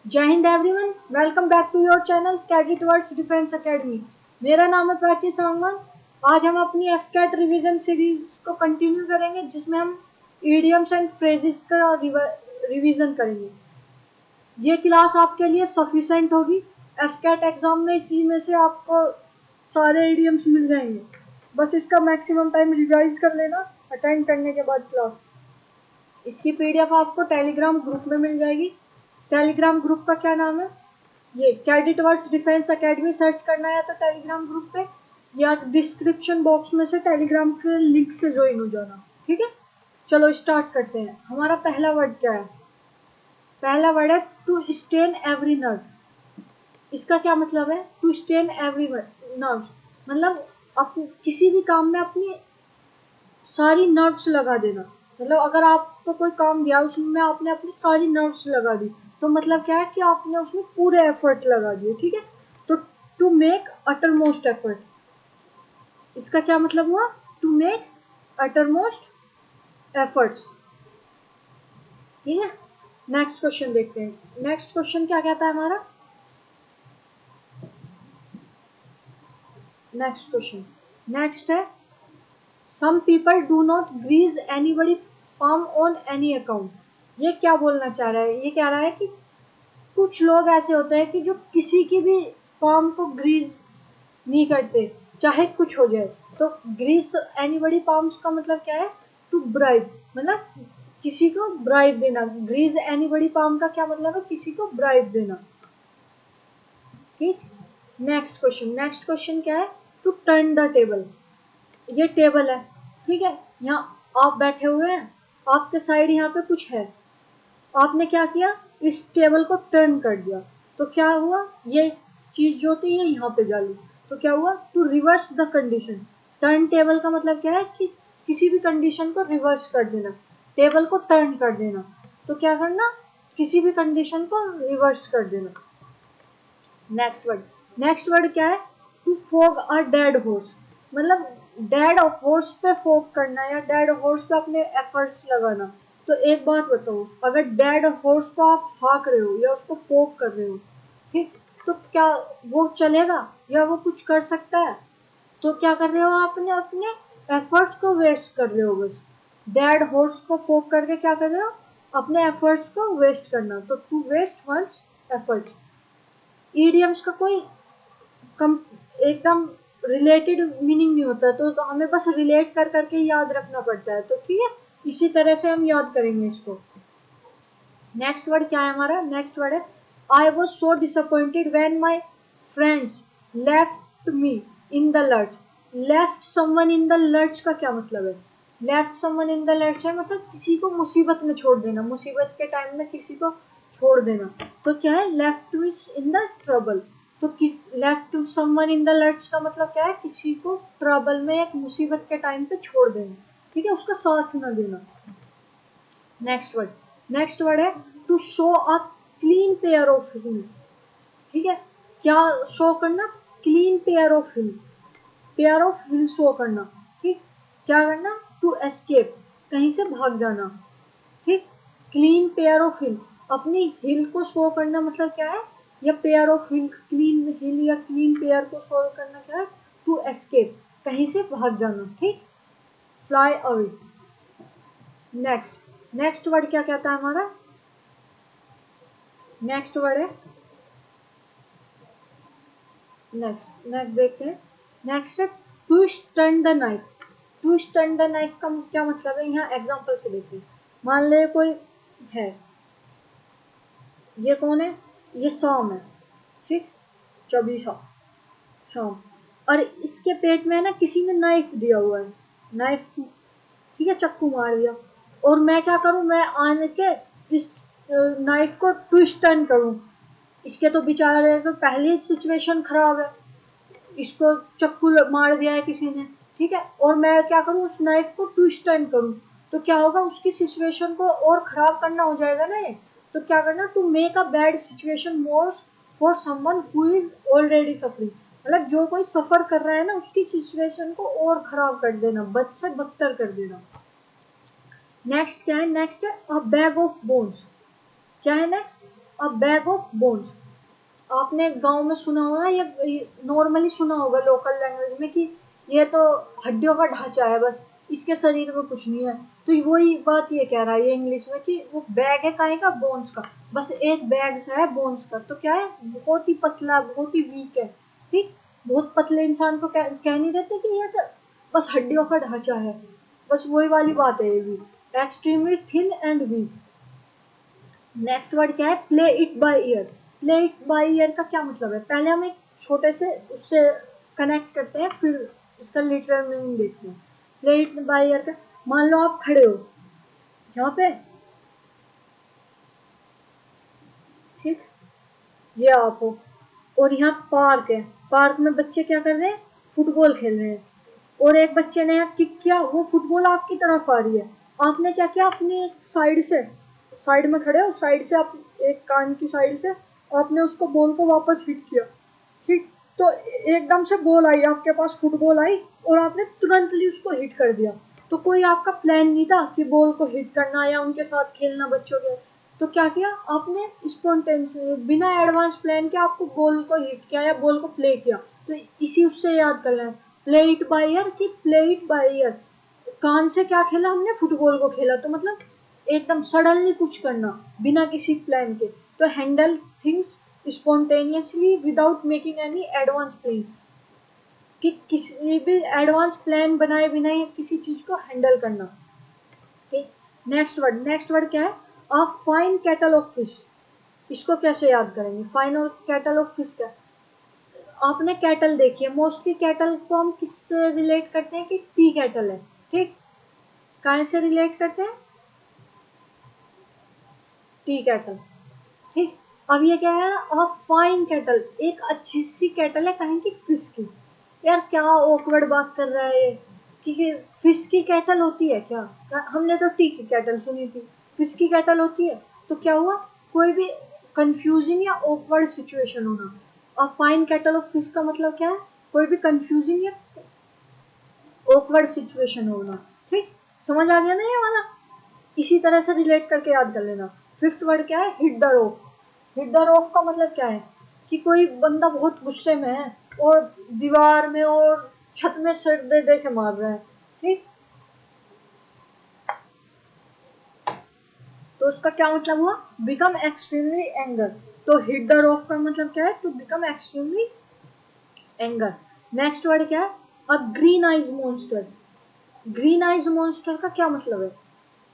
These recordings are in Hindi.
जय हिंद everyone, welcome back to your channel cadet words defence academy. मेरा नाम है प्राची सांगवान। आज हम अपनी एफकेट रिवीजन सीरीज को कंटिन्यू करेंगे, जिसमें हम इडियम्स एंड फ्रेजेस का रिवीजन करेंगे। ये क्लास आपके लिए सफिशिएंट होगी। एफकेट एग्जाम में इसी में से आपको सारे इडियम्स मिल जाएंगे। बस इसका मैक्सिमम टाइम रिवाइज कर लेना अटेंड करने के बाद क्लास। इसकी पीडीएफ आपको टेलीग्राम ग्रुप में मिल जाएगी। टेलीग्राम ग्रुप का क्या नाम है? ये cadet words defence academy search करना है तो टेलीग्राम ग्रुप पे, या डिस्क्रिप्शन बॉक्स में से टेलीग्राम के लिंक से ज्वाइन हो जाना। ठीक है, चलो स्टार्ट करते हैं। हमारा पहला वर्ड क्या है? पहला वर्ड है टू स्टेन एवरी नर्व। इसका क्या मतलब है? टू स्टेन एवरी नर्व मतलब किसी भी काम में अपनी सारी नर्व्स लगा देना। मतलब अगर आपको कोई काम दिया उसमें आपने अपनी सारी नर्व्स लगा दी, तो मतलब क्या है कि आपने उसमें पूरे एफर्ट लगा दिए। ठीक है, तो टू मेक अटरमोस्ट एफर्ट, इसका क्या मतलब हुआ? To make uttermost efforts. ठीक है, नेक्स्ट क्वेश्चन देखते हैं। नेक्स्ट क्वेश्चन क्या कहता है हमारा? नेक्स्ट क्वेश्चन नेक्स्ट है some people do not grease anybody palm on any account. ये क्या बोलना चाह रहा है? ये कह रहा है कि कुछ लोग ऐसे होते हैं कि जो किसी की भी palm को ग्रीज नहीं करते, चाहे कुछ हो जाए। तो ग्रीस एनीबडी palms का मतलब क्या है? टू ब्राइब, मतलब किसी को ब्राइब देना। ग्रीज एनीबडी palm का क्या मतलब है? किसी को ब्राइब देना। ठीक, नेक्स्ट क्वेश्चन क्या है? To turn the table. ये टेबल है, ठीक है, यहाँ आप बैठे हुए हैं, आपके साइड यहाँ पे कुछ है, आपने क्या किया? इस टेबल को टर्न कर दिया, तो क्या हुआ? ये चीज जो थी ये यहाँ पे डाली, तो क्या हुआ? To reverse the condition. Turn table का मतलब क्या है? कि किसी भी कंडीशन को रिवर्स कर देना, टेबल को टर्न कर देना। तो क्या करना? किसी भी कंडीशन को रिवर्स कर देना। नेक्स्ट वर्ड क्या है? To flog a dead horse, मतलब डेड हॉर्स पे फोग करना या डेड हॉर्स पे अपने एफर्ट्स लगाना। तो एक बात बताओ, अगर डेड हॉर्स को आप हाँक रहे हो या उसको फोग कर रहे हो, ठीक, तो क्या वो चलेगा या वो कुछ कर सकता है? तो क्या कर रहे हो? आपने अपने एफर्ट्स को वेस्ट कर रहे हो बस। डेड हॉर्स को फोक करके क्या कर रहे हो? अपने एफर्ट्स को वेस्ट करना। तो to waste one's effort. Idioms का कोई कम एकदम रिलेटेड मीनिंग नहीं होता, तो हमें बस रिलेट कर करके याद रखना पड़ता है। तो ठीक है, इसी तरह से हम याद करेंगे इसको। नेक्स्ट वर्ड क्या है हमारा? नेक्स्ट वर्ड है I was so disappointed when my friends left me in the lurch. Left someone in the lurch का क्या मतलब है? Left someone in the lurch है मतलब किसी को मुसीबत में छोड़ देना, मुसीबत के टाइम में किसी को छोड़ देना। तो क्या है? Left means in the trouble. तो left someone in the lurch का मतलब क्या है? किसी को ट्रबल में एक मुसीबत के टाइम पे छोड़ देना। ठीक है, उसका साथ न देना। नेक्स्ट वर्ड है to show a clean pair of heel. ठीक है, क्या शो करना? Clean pair of heel show करना। ठीक, क्या करना? टू एस्केप, कहीं से भाग जाना। ठीक, क्लीन पेयर ऑफ हील, अपनी हिल को शो करना मतलब क्या है? या पेयर ऑफ हिल, क्लीन हिल या क्लीन पेयर को शो करना क्या है? टू एस्केप, कहीं से भाग जाना। ठीक, फ्लाई अवे। नेक्स्ट वर्ड क्या कहता है हमारा? नेक्स्ट वर्ड है नेक्स्ट देखते हैं। नेक्स्ट है twist turn the knife. Twist turn the knife का क्या मतलब है? यहाँ एग्जांपल से देखते हैं। मान ले कोई है, ये कौन है? ये सॉम है, ठीक, चौबी सॉम, और इसके पेट में ना किसी ने नाइफ दिया हुआ है, नाइफ, ठीक है, चक्कू मार दिया। और मैं क्या करूं? मैं आन के इस नाइफ को ट्विस्ट टर्न करूं। इसके तो बेचारे तो पहले ही सिचुएशन खराब है, इसको चक्कू मार दिया है किसी ने, ठीक है, और मैं क्या करूं? उस नाइफ को ट्विस्ट टर्न करूं, तो क्या होगा? उसकी सिचुएशन को और खराब करना हो जाएगा ना ये। तो क्या करना? To make a bad situation worse for someone who is already suffering, मतलब जो कोई सफर कर रहा है ना उसकी सिचुएशन को और खराब कर देना, बद से बदतर कर देना। नेक्स्ट क्या है? नेक्स्ट है अ बैग ऑफ बोन्स। क्या है next? A bag of bones. आपने गांव में सुना होगा या नॉर्मली सुना होगा लोकल लैंग्वेज में कि ये तो हड्डियों का ढांचा है बस, इसके शरीर में कुछ नहीं है। तो वही बात ये कह रहा है ये इंग्लिश में कि वो बैग है काहे का? बोन्स का। बस एक बैग सा है बोन्स का, तो क्या है? बहुत ही पतला, बहुत ही वीक है। ठीक, बहुत पतले इंसान को कह नहीं देते कि ये तो बस हड्डियों का ढांचा है। बस वही वाली बात है ये भी, extremely thin and weak. Next word क्या है? Play it by ear. Play it by ear का क्या मतलब है? पहले हम एक छोटे से उससे कनेक्ट करते हैं, फिर इसका लिटरल मीनिंग देखते हैं। प्ले इट बाय ईयर का, मान लो आप खड़े हो यहाँ पे, ठीक, ये आप हो, और यहाँ पार्क है। पार्क में बच्चे क्या कर रहे हैं? फुटबॉल खेल रहे हैं। और एक बच्चे ने यहाँ किक किया, वो फुटबॉल आपकी तरफ आ रही है। आपने क्या किया? अपनी साइड से, साइड में खड़े हो, साइड से आप एक कान की साइड से आपने उसको बॉल को वापस हिट किया। ठीक, तो एकदम से बॉल आई आपके पास, फुटबॉल आई, और आपने तुरंतली उसको हिट कर दिया। तो कोई आपका प्लान नहीं था कि बॉल को हिट करना या उनके साथ खेलना बच्चों के। तो क्या किया आपने? स्पॉन्टेनियसली, बिना एडवांस प्लान के आपको बॉल को हिट किया या बॉल को प्ले किया। तो इसी उससे याद कर लें, प्ले इट बाय ईयर कि प्ले इट बाय ईयर। कान से क्या खेला हमने? फुटबॉल को खेला। तो मतलब एकदम सडनली कुछ करना बिना किसी प्लान के। तो handle things spontaneously without making any advance plan, कि किसी भी एडवांस प्लान बनाए बिना ही किसी चीज को हैंडल करना। ठीक, नेक्स्ट वर्ड, नेक्स्ट वर्ड क्या है? A fine cattle of fish. इसको कैसे याद करेंगे? फाइन और कैटल ऑफ फिश क्या? आपने कैटल देखी है, मोस्टली कैटल को हम किससे रिलेट करते हैं कि टी कैटल है। ठीक, कहाँ से रिलेट करते हैं? T cattle. ठीक, अब ये क्या है? अब फाइन कैटल, एक अच्छी सी कैटल है कहीं की? फिश की। यार क्या ऑकवर्ड बात कर रहा है ये, कि फिश की कैटल होती है क्या? हमने तो टी की कैटल सुनी थी, फिश की कैटल होती है। तो क्या हुआ? कोई भी कंफ्यूजिंग या ऑकवर्ड सिचुएशन होना। और फाइन कैटल ऑफ फिश का मतलब क्या है? कोई भी कंफ्यूजिंग या ऑकवर्ड सिचुएशन होना। ठीक, समझ आ गया ना ये वाला? इसी तरह से रिलेट करके याद कर लेना। फिफ्थ वर्ड क्या है? Hit the rope. Hit the rope का मतलब क्या है? कि कोई बंदा बहुत गुस्से में है और दीवार में और छत में सिर दे दे के मार रहा है। ठीक, तो उसका क्या मतलब हुआ? Become extremely anger. तो हिट द रोप का मतलब क्या है? To become extremely anger. Next word क्या है? A green eyes monster. Green eyes monster का क्या मतलब है?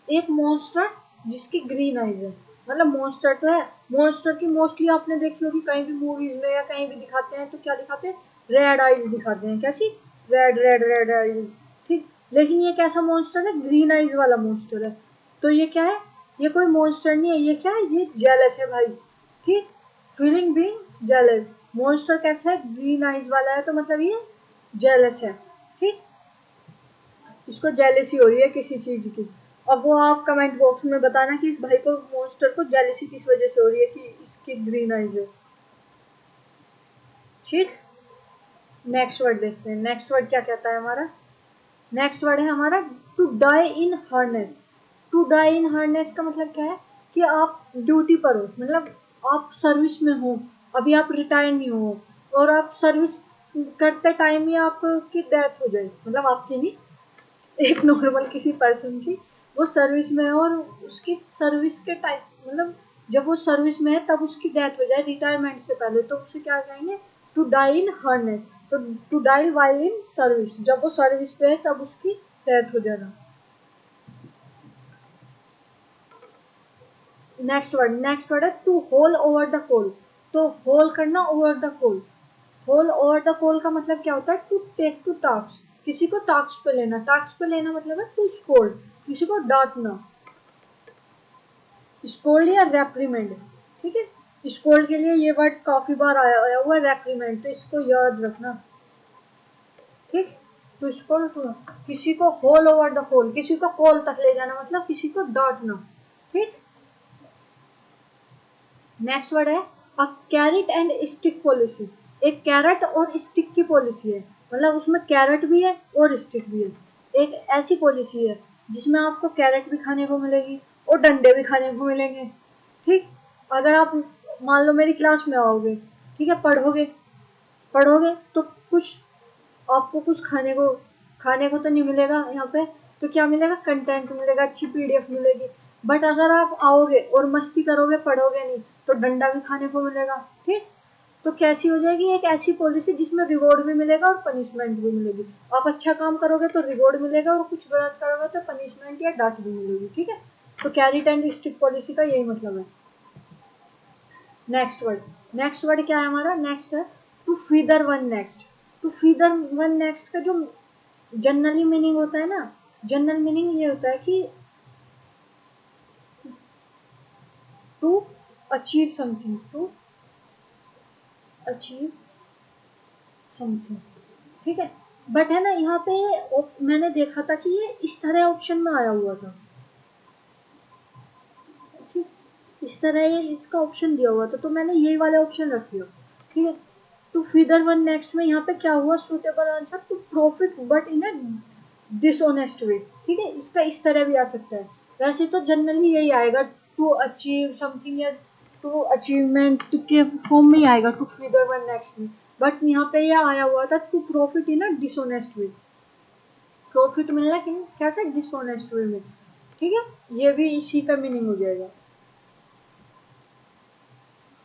एक मॉन्स्टर जिसकी ग्रीन आइज है। मतलब मॉन्स्टर तो है, मॉन्स्टर की मोस्टली आपने देखी होगी कहीं भी मूवीज में या कहीं भी दिखाते हैं तो क्या दिखाते हैं? रेड आइज दिखाते हैं। कैसी? Red red red eyes. ठीक, लेकिन ये कैसा मॉन्स्टर है? ग्रीन आइज वाला मॉन्स्टर है। तो ये क्या है? ये कोई मॉन्स्टर नहीं है, ये क्या है? ये जेलस है भाई। ठीक, फीलिंग बीइंग जेलस। मॉन्स्टर कैसा है? ग्रीन आइज वाला है, तो मतलब ये जेलस है। ठीक, इसको जेलेसी हो रही है किसी चीज की। अब वो आप कमेंट बॉक्स में बताना कि इस भाई को, मॉन्स्टर को जेलेसी किस वजह से हो रही है कि इसकी ग्रीन आइज है। ठीक, नेक्स्ट वर्ड देखते हैं। नेक्स्ट वर्ड क्या कहता है हमारा? नेक्स्ट वर्ड है हमारा to die in harness. To die in harness का मतलब क्या है? कि आप ड्यूटी पर हो, मतलब आप सर्विस में हो, अभी आप रिटायर नहीं हो, और आप सर्विस करते टाइम ही आपकी डेथ हो जाए, मतलब आपकी नहीं, एक नॉर्मल किसी पर्सन की, वो सर्विस में है और उसकी सर्विस के टाइम, मतलब जब वो सर्विस में है तब उसकी डेथ हो जाए रिटायरमेंट से पहले, तो उसे क्या कहेंगे? To die in harness. तो to die while in service, जब वो सर्विस पे है तब उसकी डेथ हो जाना। नेक्स्ट वर्ड है to haul over the coal. तो होल करना over the coal. Haul over the coal का मतलब क्या होता है? टू टेक टू टास्क, किसी को टास्क पे लेना। टास्क पे लेना मतलब है टू स्कोल्ड, किसी को डांटना। स्कोल्ड या रेप्रीमेंड। ठीक है, स्कोल्ड के लिए ये वर्ड काफी बार आया हुआ है, रेप्रीमेंड, तो इसको याद रखना। ठीक, तो स्कोल्ड तो किसी को होल ओवर द होल, किसी को होल तक ले जाना, मतलब किसी को डांटना। ठीक, नेक्स्ट वर्ड है अ कैरेट एंड स्टिक पॉलिसी। एक कैरेट और स्टिक की पॉलिसी है, मतलब उसमें कैरेट भी है और स्टिक भी है। एक ऐसी पॉलिसी है जिसमें आपको कैरेट भी खाने को मिलेगी और डंडे भी खाने को मिलेंगे। ठीक, अगर आप मान लो मेरी क्लास में आओगे, ठीक है, पढ़ोगे पढ़ोगे तो कुछ आपको कुछ खाने को तो नहीं मिलेगा यहाँ पे। तो क्या मिलेगा, कंटेंट मिलेगा, अच्छी पीडीएफ मिलेगी। बट अगर आप आओगे और मस्ती करोगे, पढ़ोगे नहीं, तो डंडा भी खाने को मिलेगा। ठीक, तो कैसी हो जाएगी एक ऐसी पॉलिसी जिसमें रिवॉर्ड भी मिलेगा और पनिशमेंट भी मिलेगी। आप अच्छा काम करोगे तो रिवॉर्ड मिलेगा और कुछ गलत करोगे तो पनिशमेंट या डांट भी मिलेगी। ठीक है, तो कैरेट एंड स्टिक पॉलिसी का यही मतलब है। नेक्स्ट वर्ड क्या है हमारा, नेक्स्ट है to feather one's nest. To feather one's nest का जो जनरली मीनिंग होता है ना, जनरल मीनिंग ये होता है कि to achieve something, to achieve something. ठीक है, बट है ना यहाँ पे मैंने देखा था कि ये इस तरह ऑप्शन में आया हुआ था। ठीक, इस तरह ये इसका ऑप्शन दिया हुआ था, तो मैंने यही वाले ऑप्शन रख लिया। ठीक है, टू फीदर वन नेक्स्ट में यहाँ पे क्या हुआ, suitable answer to profit but in a dishonest way. ठीक है, इसका इस तरह भी आ सकता है। वैसे तो जनरली यही आएगा, टू अचीव समथिंग या टू अचीवमेंट के फॉर्म में ही आएगा टू फीदर वन नेक्स्ट में। बट यहाँ पे यह आया हुआ था to profit in a dishonest way. Profit मिलना कैसे, डिसऑनेस्ट वे में। ठीक है, ये भी इसी का मीनिंग हो जाएगा।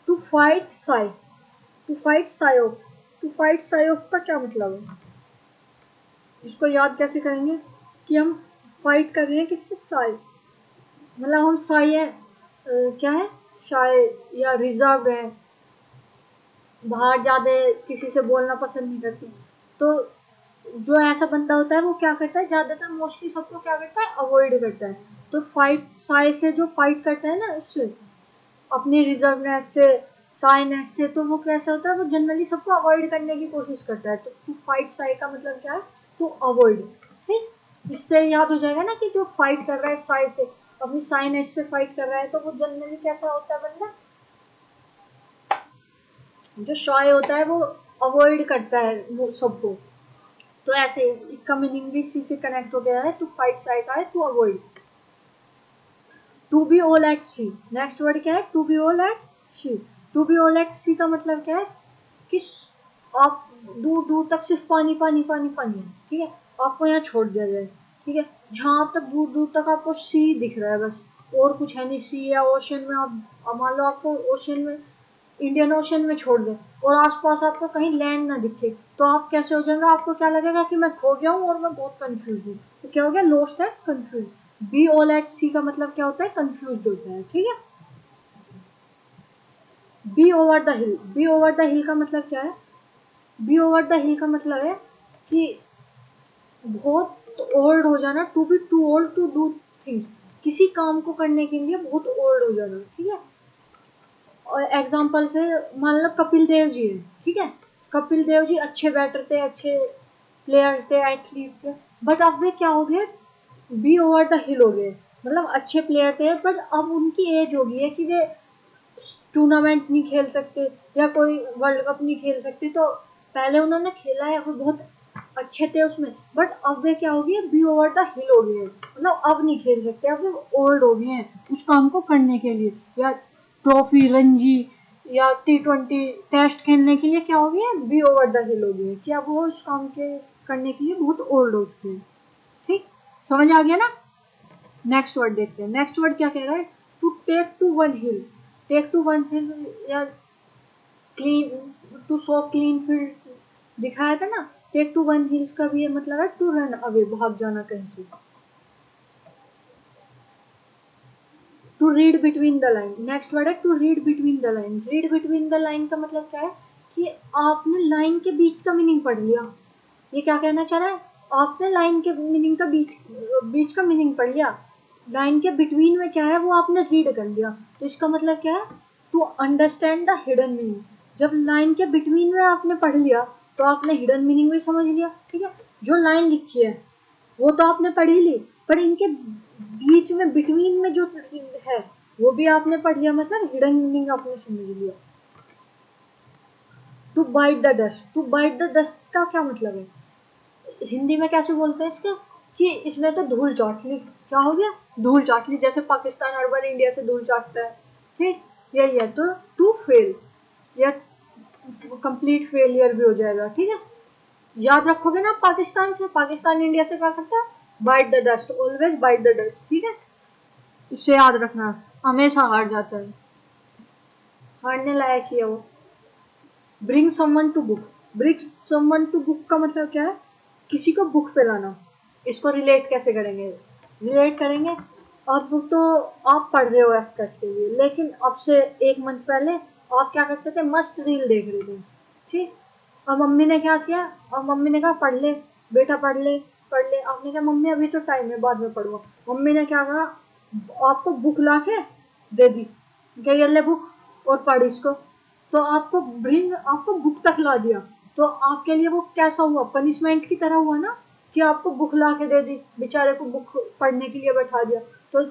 To fight shy, to fight shy of, to fight shy of का क्या मतलब है, इसको याद कैसे करेंगे कि हम फाइट कर रहे हैं किससे, साई, मतलब हम साई है, क्या है, शाय या रिजर्व है, बाहर ज्यादा किसी से बोलना पसंद नहीं करती। तो जो ऐसा बंदा होता है वो क्या करता है, ज्यादातर मोस्टली सबको क्या करता है, अवॉइड करता है। तो फाइट साई से जो फाइट करता है ना, उससे अपनी रिजर्वनेस से, साइनेस से, तो वो कैसा होता है, वो जनरली सबको अवॉइड करने की कोशिश करता है। तो टू फाइट साई का मतलब क्या है, टू अवॉइड। ठीक, इससे याद हो जाएगा ना कि जो फाइट कर रहा है साई से, अपनी साइनेस से फाइट कर रहा है, तो वो जनरली कैसा होता है बंदा, जो शाय होता है वो अवॉइड करता है वो सबको। तो ऐसे इसका मीनिंग भी इसी से कनेक्ट हो गया है, टू फाइट साई का है to avoid. To be all at sea, next word क्या है, to be all at sea. To be all at sea का मतलब क्या है कि आप दूर दूर तक सिर्फ पानी पानी पानी पानी है। ठीक है, आपको यहाँ छोड़ दिया जाए। ठीक है, जहाँ तक दूर दूर तक आपको सी दिख रहा है बस, और कुछ है नहीं। सी या ओशन में आप मान लो आपको ओशन में, इंडियन ओशन में छोड़ दे और आसपास आपको कहीं लैंड ना दिखे, तो आप कैसे हो जाएगा, आपको क्या लगेगा कि मैं खो गया हूँ और मैं बहुत कंफ्यूज हूँ। तो क्या हो गया, लॉस्ट है, confuse. B all at sea का मतलब क्या होता है, कंफ्यूज होता है। ठीक है, be over the hill, be over the hill का मतलब क्या है, बी ओवर द हिल का मतलब है कि बहुत ओल्ड हो जाना, to be too old to do things, किसी काम को करने के लिए बहुत ओल्ड हो जाना। ठीक है, और एग्जाम्पल से मान लो कपिल देव जी है। ठीक है, कपिल देव जी अच्छे बैटर थे, अच्छे प्लेयर्स थे, एथलीट थे, बट अब वे क्या हो गए, बी ओवर द हिल हो गए। मतलब अच्छे प्लेयर थे बट अब उनकी एज हो गई है कि वे टूर्नामेंट नहीं खेल सकते या कोई वर्ल्ड कप नहीं खेल सकते। तो पहले उन्होंने खेला है, वो बहुत अच्छे थे उसमें, बट अब वे क्या हो गए, बी ओवर द हिल हो गए, मतलब अब नहीं खेल सकते, अब वो ओल्ड हो गए हैं उस काम को करने के लिए, या ट्रॉफी रणजी या T20 टेस्ट खेलने के लिए क्या हो गया, बी ओवर द हिल हो गए, कि अब वो उस काम के करने के लिए बहुत ओल्ड हो चुके हैं। ठीक, समझ आ गया ना। नेक्स्ट वर्ड देखते हैं, नेक्स्ट वर्ड क्या कह रहा है, to take to one heel. Take to one heel या clean, to show clean field दिखाया था ना। टेक टू वन हिल्स का भी ये मतलब है टू रन अवे, भाग जाना कहीं से। To read between the line, next word है to read between the line. Read between the line का मतलब क्या है कि आपने लाइन के बीच का मीनिंग पढ़ लिया। ये क्या कहना चाह रहा है, आपने लाइन के मीनिंग का बीच बीच का मीनिंग पढ़ लिया, लाइन के बिटवीन में क्या है वो आपने रीड कर लिया। तो इसका मतलब क्या है, to understand the hidden meaning. जब लाइन के बिटवीन में आपने पढ़ लिया तो आपने हिडन मीनिंग भी समझ लिया। ठीक है, जो लाइन लिखी है वो तो आपने पढ़ ही ली, पर इनके बीच में बिटवीन में जो है वो भी आपने पढ़ लिया, मतलब हिडन मीनिंग आपने समझ लिया। To bite the dust, to bite the dust का क्या मतलब है, हिंदी में कैसे बोलते हैं इसका, कि इसने तो धूल चाट ली। क्या हो गया, धूल चाट ली, जैसे पाकिस्तान हर बार इंडिया से धूल चाटता है। ठीक, यही है, तो टू फेल या कंप्लीट फेलियर भी हो जाएगा। ठीक है, याद रखोगे ना, पाकिस्तान से, पाकिस्तान इंडिया से क्या करता है, bite the dust, always bite the dust. ठीक है, इसे याद रखना, हमेशा हार जाता है, हारने लायक ही है वो। Bring someone to book, bring someone to book का मतलब क्या है, किसी को बुक पे लाना। इसको रिलेट कैसे करेंगे, रिलेट करेंगे, अब तो आप पढ़ रहे हो एफ के लिए, लेकिन अब से 1 मंथ पहले आप क्या करते थे, मस्त रील देख रहे थे। ठीक, अब मम्मी ने क्या किया, अब मम्मी ने कहा पढ़ ले बेटा, पढ़ ले पढ़ ले। आपने कहा मम्मी अभी तो टाइम है, बाद में पढ़ूंगा। मम्मी ने क्या कहा, आपको बुक ला के दे दी, क्या ये ले बुक और पढ़ इसको। तो आपको ब्रिंग, आपको बुक तक ला दिया, तो आपके लिए वो कैसा हुआ, पनिशमेंट की तरह हुआ ना, कि आपको बुक ला के दे दी, बेचारे को बुक पढ़ने के लिए बैठा दिया। तो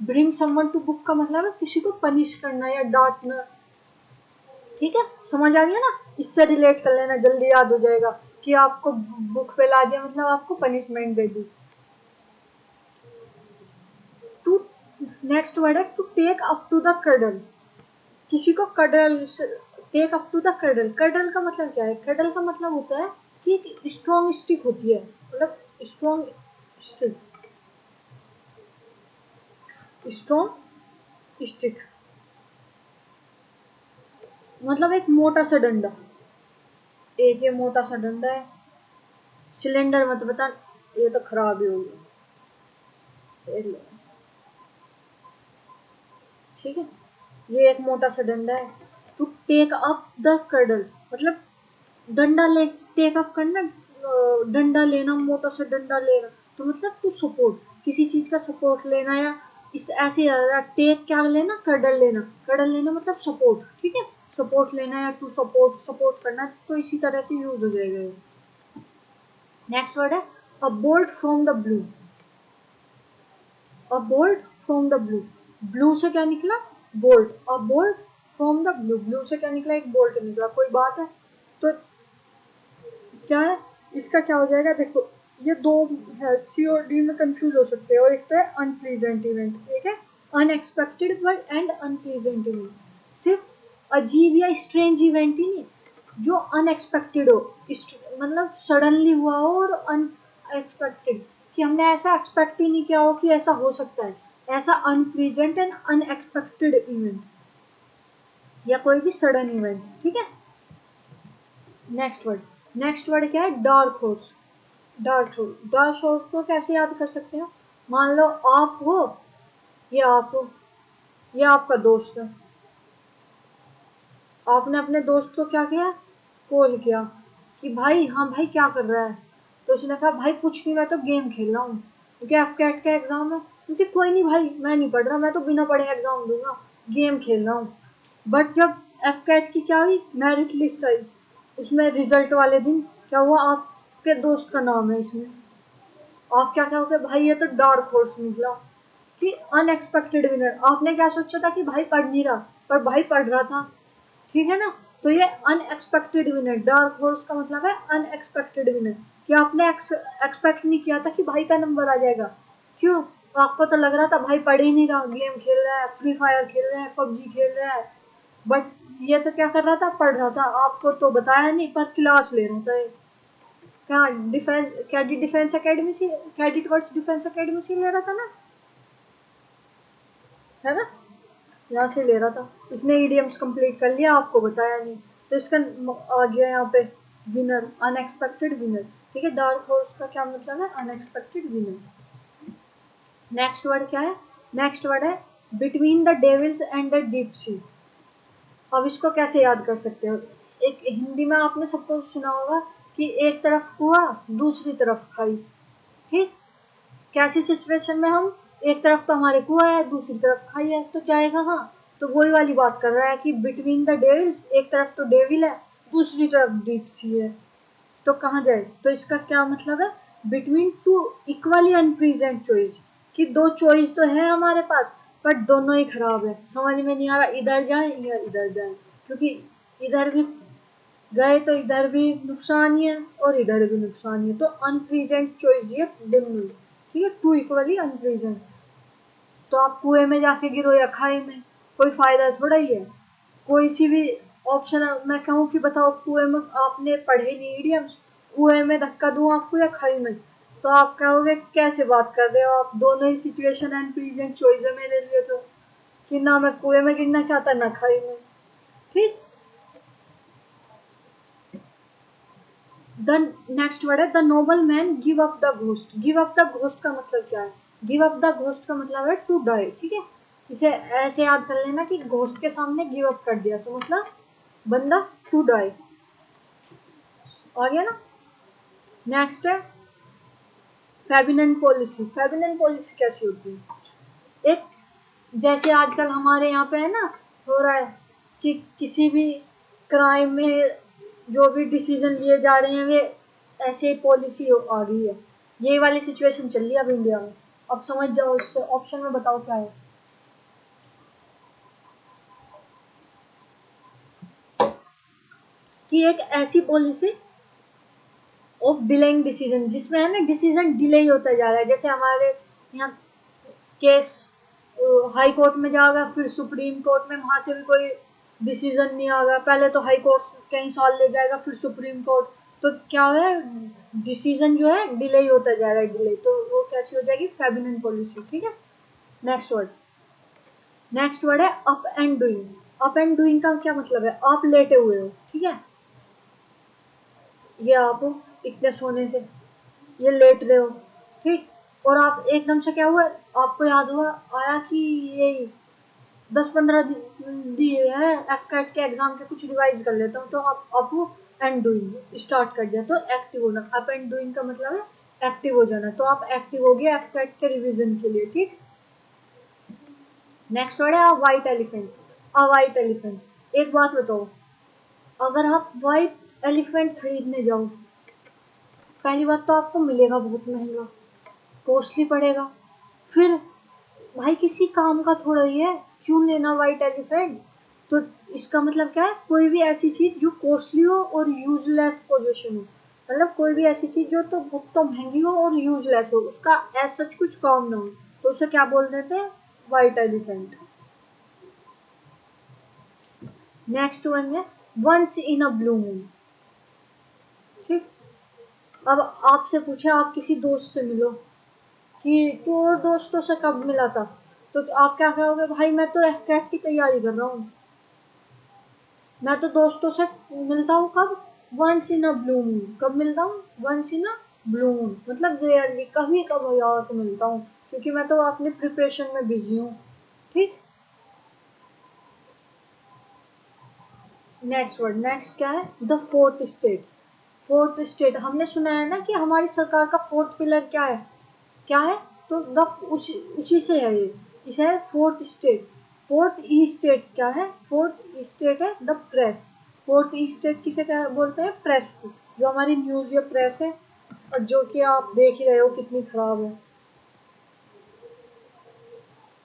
ब्रिंग समवन टू बुक का मतलब है किसी को पनिश करना या डांटना। ठीक है, समझ आ गया ना, इससे रिलेट कर लेना, जल्दी याद हो जाएगा कि आपको बुक पे ला दिया मतलब आपको पनिशमेंट दे दी। टू, नेक्स्ट वर्ड है to take up to the cudgel, किसी को cudgel, take up to the cudgel. Cudgel का मतलब क्या है, कडल का मतलब होता है कि एक स्ट्रॉन्ग स्टिक होती है, मतलब स्ट्रॉन्ग स्टिक, स्ट्रॉन्ग स्टिक मतलब एक मोटा सा डंडा, एक ये मोटा सा डंडा है। सिलेंडर मत बता, ये तो खराब ही हो गया। ठीक है, ये एक मोटा सा डंडा है। To take up the cudgel मतलब डंडा ले, टेक अप करना, डंडा लेना, मोटा सा डंडा लेना, तो मतलब टू सपोर्ट, किसी चीज का सपोर्ट लेना, या इस ऐसे टेक क्या लेना, कडल लेना, कडल लेना मतलब सपोर्ट। ठीक है, सपोर्ट लेना या टू सपोर्ट, सपोर्ट करना, तो इसी तरह से यूज हो जाएगा। नेक्स्ट वर्ड है अ bolt from the blue, a bolt from the blue, blue से क्या निकला, bolt, a bolt from the blue, blue से क्या निकला, एक बोल्ट निकला, कोई बात है। तो क्या है, इसका क्या हो जाएगा, देखो ये दो है, सी और डी में कंफ्यूज हो सकते हैं, और एक तो है अनप्लीजेंट इवेंट, ठीक है, unexpected word and unpleasant event, सिर्फ अजीब या स्ट्रेंज इवेंट ही नहीं, जो अनएक्सपेक्टेड हो, मतलब सडनली हुआ हो, और अनएक्सपेक्टेड, कि हमने ऐसा एक्सपेक्ट ही नहीं किया हो कि ऐसा हो सकता है, ऐसा अनप्लीजेंट एंड अनएक्सपेक्टेड इवेंट, या कोई भी सडन इवेंट। ठीक है, नेक्स्ट वर्ड, नेक्स्ट वर्ड क्या है, dark horse, dark horse, dark horse को कैसे याद कर सकते हो, मान लो आप हो, ये आप हो, ये आपका दोस्त है, आपने अपने दोस्त को क्या किया, कॉल किया कि भाई, हाँ भाई क्या कर रहा है, तो उसने कहा भाई कुछ नहीं, मैं तो गेम खेल रहा हूँ, क्योंकि एफ कैट का एग्जाम है, क्योंकि कोई नहीं भाई, मैं नहीं पढ़ रहा, मैं तो बिना पढ़े एग्जाम दूंगा, गेम खेल रहा हूँ। बट जब एफ कैट की क्या हुई, मेरिट लिस्ट आई, उसमें रिजल्ट वाले दिन क्या हुआ, आपके दोस्त का नाम है इसमें, आप क्या कहोगे, भाई ये तो डार्क हॉर्स निकला, कि अनएक्सपेक्टेड विनर। आपने क्या सोचा था कि भाई पढ़ नहीं रहा, पर भाई पढ़ रहा था। ठीक है ना, तो ये अनएक्सपेक्टेड विनर, डार्क हॉर्स का मतलब है अनएक्सपेक्टेड विनर, कि आपने एक्सपेक्ट नहीं किया था कि भाई का नंबर आ जाएगा। क्यों, आपको तो लग रहा था भाई पढ़ ही नहीं रहा, गेम खेल रहा है, फ्री फायर खेल रहा है, पबजी खेल रहा है, बट ये तो क्या कर रहा था, पढ़ रहा था, आपको तो बताया नहीं, पर क्लास ले रहा था ये। क्या डिफेंस, कैडिट डिफेंस एकेडमी से, कैडिट वर्ड्स डिफेंस एकेडमी से ले रहा था ना, है ना, यहाँ से ले रहा था, इसने ईडीएम्स कंप्लीट कर लिया, आपको बताया नहीं, तो इसका आ गया यहाँ पे विनर, अनएक्सपेक्टेड विनर। ठीक है, डार्क हॉर्स का क्या मतलब है, अनएक्सपेक्टेड विनर। नेक्स्ट वर्ड क्या है, नेक्स्ट वर्ड है between the devils and the deep sea. अब इसको कैसे याद कर सकते हो, एक हिंदी में आपने सबको सुना होगा कि एक तरफ कुआ, दूसरी तरफ खाई। ठीक, कैसी सिचुएशन में हम, एक तरफ तो हमारे कुआ है, दूसरी तरफ खाई है, तो जाएगा कहाँ, तो वही वाली बात कर रहा है कि बिटवीन द डेविल्स, एक तरफ तो डेविल है, दूसरी तरफ डीप सी है, तो कहाँ जाए, तो इसका क्या मतलब है, between two equally unpleasant choice, कि दो चॉइस तो है हमारे पास, पर दोनों ही खराब है, समझ में नहीं आ रहा इधर जाए या इधर जाए, क्योंकि इधर भी गए तो इधर भी नुकसान ही है और इधर भी नुकसान ही है, तो अनप्रेजेंट चॉइस ये दोनों। ठीक है, टू इक्वली अनप्रेजेंट, तो आप कुएं में जाके गिरो या खाई में, कोई फायदा थोड़ा ही है। कोई सी भी ऑप्शन मैं कहूँ कि बताओ कुएं में, आपने पढ़े नहीं इडियम्स, कुएं में धक्का दूं आपको या खाई में, तो आप कहोगे कैसे बात कर रहे हो आप, दोनों ही सिचुएशन एंड प्रेजेंट चॉइस है मेरे लिए, तो कि ना मैं कुएं में गिरना चाहता ना खाई में। ठीक। द नेक्स्ट वर्ड है the noble man give up the ghost. Give up the ghost का मतलब क्या है? गिव अप द घोस्ट का मतलब है टू डाई। ठीक है, इसे ऐसे याद कर लेना कि घोस्ट के सामने गिव अप कर दिया, तो मतलब बंदा टू डाई। आ गया ना। नेक्स्ट है फेबिनन पॉलिसी। फेबिनन पॉलिसी कैसी होती है? एक, जैसे आजकल हमारे यहाँ पे है ना, हो रहा है कि किसी भी क्राइम में जो भी डिसीजन लिए जा रहे हैं वे ऐसे पॉलिसी आ गई है। ये वाली सिचुएशन चल रही है अब इंडिया में। अब समझ जाओ, इससे ऑप्शन में बताओ क्या है। कि एक ऐसी पॉलिसी ऑफ डिलेइंग डिसीजन, जिसमें है ना डिसीजन डिले होता जा रहा है। जैसे हमारे यहाँ केस हाई कोर्ट में जाएगा, फिर सुप्रीम कोर्ट में, वहां से भी कोई डिसीजन नहीं आएगा, पहले तो हाई कोर्ट कई साल ले जाएगा, फिर सुप्रीम कोर्ट, तो क्या है, डिसीजन जो है डिले होता जा रहा है, डिले, तो वो कैसी हो जाएगी, फेबिनन पॉलिसी। ठीक है। नेक्स्ट वर्ड, नेक्स्ट वर्ड है up and doing. Up and doing का क्या मतलब है? आप लेटे हुए हो, ठीक है, ये आप इतने सोने से ये लेट रहे हो, ठीक, और आप एकदम से क्या हुआ, आपको याद हुआ आया कि ये 10-15 दिए हैं एफकेट के एग्जाम के, कुछ रिवाइज कर लेता हूँ, तो आप अप एंड डूइंग स्टार्ट कर दिया, तो एक्टिव होना। अप एंड डूइंग का मतलब है एक्टिव हो जाना, तो आप एक्टिव हो गए एफकेट के रिवीजन के लिए। ठीक। नेक्स्ट वर्ड है अ वाइट एलिफेंट। अ वाइट एलिफेंट, एक बात बताओ, अगर आप वाइट एलिफेंट खरीदने जाओ, पहली बात तो आपको मिलेगा बहुत महंगा, कॉस्टली पड़ेगा, फिर भाई किसी काम का थोड़ा ही है, क्यों लेना वाइट एलिफेंट? तो इसका मतलब क्या है, कोई भी ऐसी चीज जो कॉस्टली हो और यूजलेस पोजीशन हो, मतलब कोई भी ऐसी चीज जो तो बहुत तो महंगी हो और यूजलेस हो, उसका एज सच कुछ काम ना हो, तो उसे क्या बोल देते हैं, वाइट एलिफेंट। नेक्स्ट वन है once in a blue moon. ठीक। अब आपसे पूछे, आप किसी दोस्त से मिलो कि तू और दोस्तों से कब मिला था, तो आप क्या कहोगे, भाई मैं तो एफकेट की तैयारी कर रहा हूँ, मैं तो दोस्तों से मिलता हूँ कब, once in a blue moon. कब मिलता हूँ, once in a blue moon, मतलब रेयरली, कभी कभी यार तो मिलता हूँ, क्योंकि मैं तो अपने प्रिपरेशन में बिजी हूँ। ठीक। नेक्स्ट वर्ड, नेक्स्ट क्या है, the fourth state. Fourth state हमने सुना है ना कि हमारी सरकार का फोर्थ पिलर क्या है, क्या है, तो द उसी से है ये, इसे है फोर्थ स्टेट। फोर्थ ई स्टेट क्या है, फोर्थ ई स्टेट है the press. Fourth E state किसे क्या बोलते हैं, प्रेस को, जो हमारी न्यूज या प्रेस है, और जो कि आप देख ही रहे हो कितनी खराब है।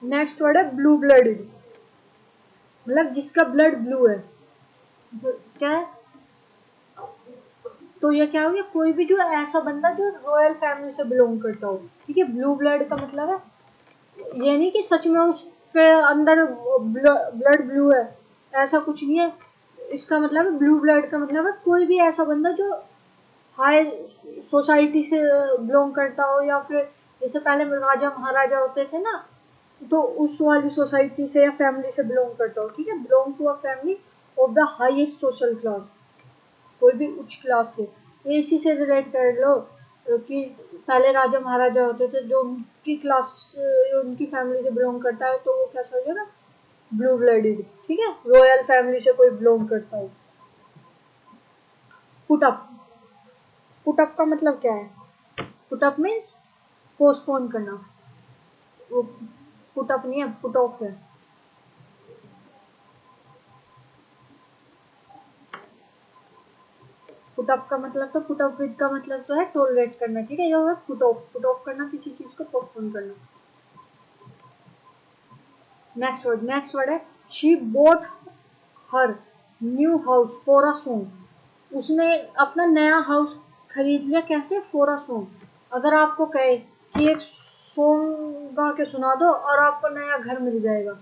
नेक्स्ट वर्ड है ब्लू ब्लडेड, मतलब जिसका ब्लड ब्लू है, क्या है, तो ये क्या हो गया, कोई भी जो ऐसा बंदा जो रॉयल फैमिली से बिलोंग करता हो। ठीक है, ब्लू ब्लड का मतलब है ये नहीं कि सच में उसके अंदर ब्लड ब्लू है, ऐसा कुछ नहीं है। इसका मतलब है ब्लू ब्लड का मतलब है कोई भी ऐसा बंदा जो हाई सोसाइटी से बिलोंग करता हो, या फिर जैसे पहले राजा महाराजा होते थे ना, तो उस वाली सोसाइटी से या फैमिली से बिलोंग करता हो। ठीक है, belong to a family of the highest social class, कोई भी उच्च क्लास से, ये इसी से रिलेट कर लो कि पहले राजा महाराजा होते थे, जो उनकी क्लास उनकी फैमिली से बिलोंग करता है, तो वो कैसा हो जाएगा, ब्लू ब्लडेड। ठीक है, रॉयल फैमिली से कोई बिलोंग करता है। पुटअप, पुटअप का मतलब क्या है, पुटअप मीन्स पोस्टपोन करना, वो पुटअप नहीं है, पुट ऑफ है। पुटअप का मतलब, तो पुटअप विद का मतलब तो है टॉलरेट करना। ठीक है, ये पुट ऑफ करना, किसी चीज को पोस्टपोन करना। नेक्स्ट वर्ड है she boat her new house for a song. उसने अपना नया हाउस खरीद लिया, कैसे, फॉर अ सॉन्ग। अगर आपको कहे कि एक सॉन्ग गा के सुना दो और आपको नया घर मिल जाएगा,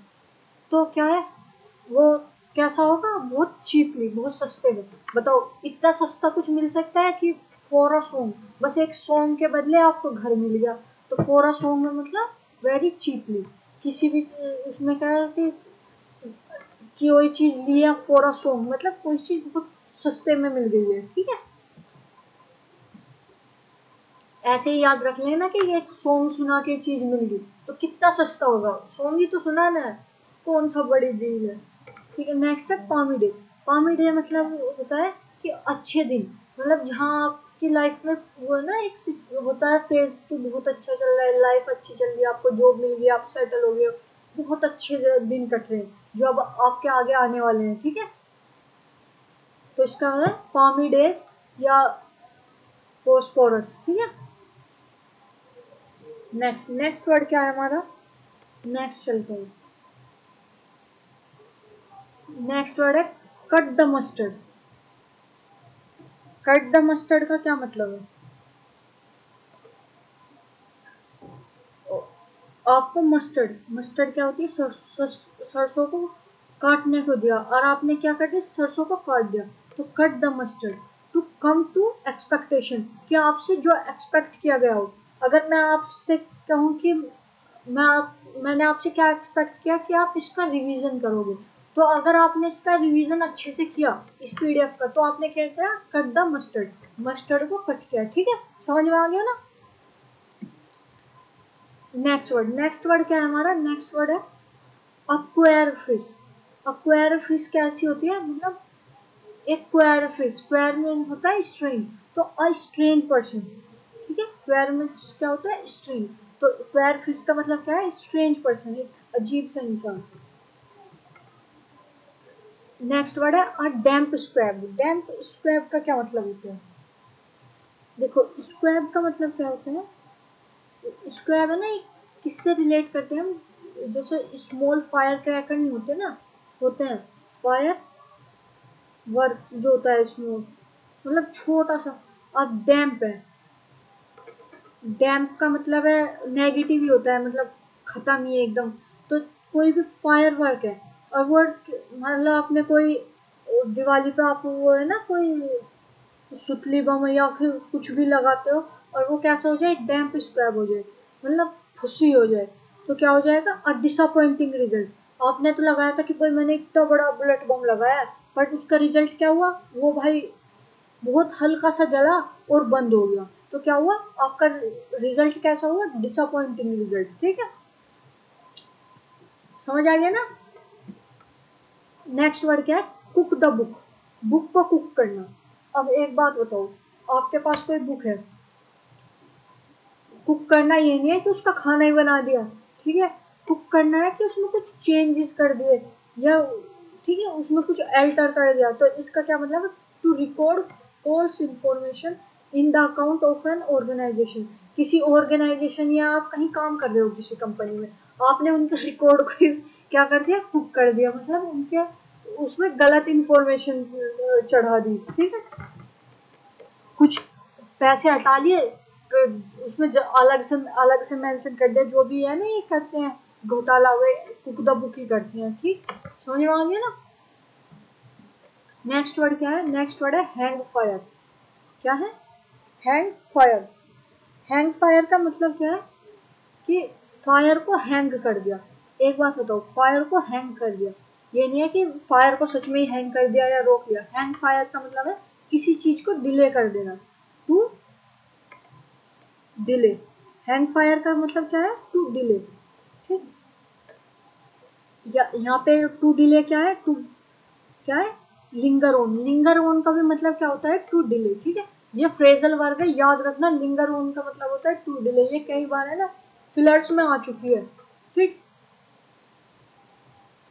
तो क्या है वो कैसा होगा, बहुत चीपली, बहुत सस्ते में। बताओ इतना सस्ता कुछ मिल सकता है कि फॉर अ सॉन्ग, बस एक सॉन्ग के बदले आपको घर मिल गया। तो फॉर अ सॉन्ग में मतलब वेरी चीपली, किसी भी उसमें क्या है कि कोई चीज लिया फॉर अ सॉन्ग, मतलब कोई चीज बहुत सस्ते में मिल गई है, ठीक है। ऐसे ही याद रख लेना कि ये सॉन्ग सुना के चीज मिल गई तो कितना सस्ता होगा, सॉन्ग ही तो सुनाना है, कौन सा बड़ी डील है। ठीक है, नेक्स्ट है पामी डे। पामी डे मतलब होता है कि अच्छे दिन, मतलब जहाँ आपकी लाइफ में वो है ना एक होता है फेज कि बहुत अच्छा चल रहा है, लाइफ अच्छी चल रही है, आपको जॉब मिल गई, आप सेटल हो गए, बहुत अच्छे दिन कट रहे हैं जो अब आपके आगे आने वाले हैं, ठीक है। तो इसका है पामी डेज या पोस्पोरस, ठीक है। नेक्स्ट वर्ड क्या है हमारा, नेक्स्ट चलते हैं। नेक्स्ट वर्ड है cut the mustard. Cut the mustard का क्या मतलब है, आपको मस्टर्ड, मस्टर्ड क्या होती है, सरसों को काटने को दिया और आपने क्या कर दिया, सरसों को काट दिया। तो cut the mustard, to come to expectation, कि आपसे जो एक्सपेक्ट किया गया हो। अगर मैं आपसे कहूँ कि मैंने आपसे क्या एक्सपेक्ट किया कि आप इसका रिवीजन करोगे, तो अगर आपने इसका रिवीजन अच्छे से किया इस पीडीएफ का, तो आपने क्या किया, कट द मस्टर्ड, मस्टर्ड को कट किया, ठीक है। समझ में आ गया ना। नेक्स्ट वर्ड क्या है हमारा, नेक्स्ट वर्ड है अक्वायर फिश। अक्वायर फिश कैसी होती है, मतलब एक क्वायर फिश, क्वायर में होता है स्ट्रेन, तो अ स्ट्रेन पर्सन, ठीक है। क्वायर में क्या होता है, स्ट्रेन, तो क्वायर फिश का मतलब क्या है, स्ट्रेंज पर्सन, एक अजीब सा इंसान। नेक्स्ट वर्ड है अ डैम्प स्क्वैब। डैम्प स्क्वैब का क्या मतलब होता है, देखो स्क्वैब का मतलब क्या होता है, स्क्वैब है ना, किससे रिलेट करते हैं हम, जैसे स्मॉल फायर क्रैकर नहीं होते ना, होते हैं फायर वर्क जो होता है स्मॉल, मतलब छोटा सा। और डैम्प है, डैम्प का मतलब है नेगेटिव ही होता है, मतलब खत्म ही एकदम। तो कोई भी फायर वर्क है, और वो मतलब आपने कोई दिवाली पे आप वो है ना कोई सुतली बम या फिर कुछ भी लगाते हो और वो कैसा हो जाए, डैम्प स्क्रैप हो जाए, मतलब फुस्सी हो जाए, तो क्या हो जाएगा, अ डिसअपॉइंटिंग रिजल्ट। आपने तो लगाया था कि भाई मैंने इतना बड़ा बुलेट बम लगाया, बट उसका रिजल्ट क्या हुआ, वो भाई बहुत हल्का सा जला और बंद हो गया, तो क्या हुआ, आपका रिजल्ट कैसा हुआ, डिसअपॉइंटिंग रिजल्ट, ठीक है। समझ आ गया ना। नेक्स्ट वर्ड क्या है, कुक द बुक। बुक को कुक करना। अब एक बात बताओ, आपके पास कोई बुक है, कुक करना ये नहीं है कि उसका खाना ही बना दिया, ठीक है। कुक करना है कि उसमें कुछ चेंजेस कर दिए, या ठीक है उसमें कुछ अल्टर कर दिया, तो इसका क्या मतलब है, to record false information in the account of an organisation. किसी ऑर्गेनाइजेशन या आप कहीं काम कर रहे हो किसी कंपनी में, आपने उनके रिकॉर्ड को क्या कर दिया, कुक कर दिया, मतलब उनके उसमें गलत इंफॉर्मेशन चढ़ा दी, ठीक है। कुछ पैसे हटा लिए, तो उसमें अलग से मेंशन कर दिया, जो भी है ना ये करते हैं घोटाला, वे कुक द बुक ही करते हैं, ठीक। समझ में आ गया ना। नेक्स्ट वर्ड क्या है, नेक्स्ट वर्ड है हैंग फायर। क्या है, हैंग फायर। हैंग फायर का मतलब क्या है कि फायर को हैंग कर दिया। एक बात बताओ, फायर को हैंग कर दिया, ये नहीं है कि फायर को सच में ही हैंग कर दिया या रोक दिया। हैंग फायर का मतलब है किसी चीज को डिले कर देना, टू डिले। हैंग फायर का मतलब क्या है, टू डिले, ठीक। या यहाँ पे टू डिले क्या है, टू क्या है, लिंगर ऑन। लिंगर ऑन का भी मतलब क्या होता है, टू डिले, ठीक है। ये फ्रेजल वर्ब है, याद रखना, लिंगर ऑन का मतलब होता है टू डिले। ये कई बार है ना फिलर्स में आ चुकी है, ठीक।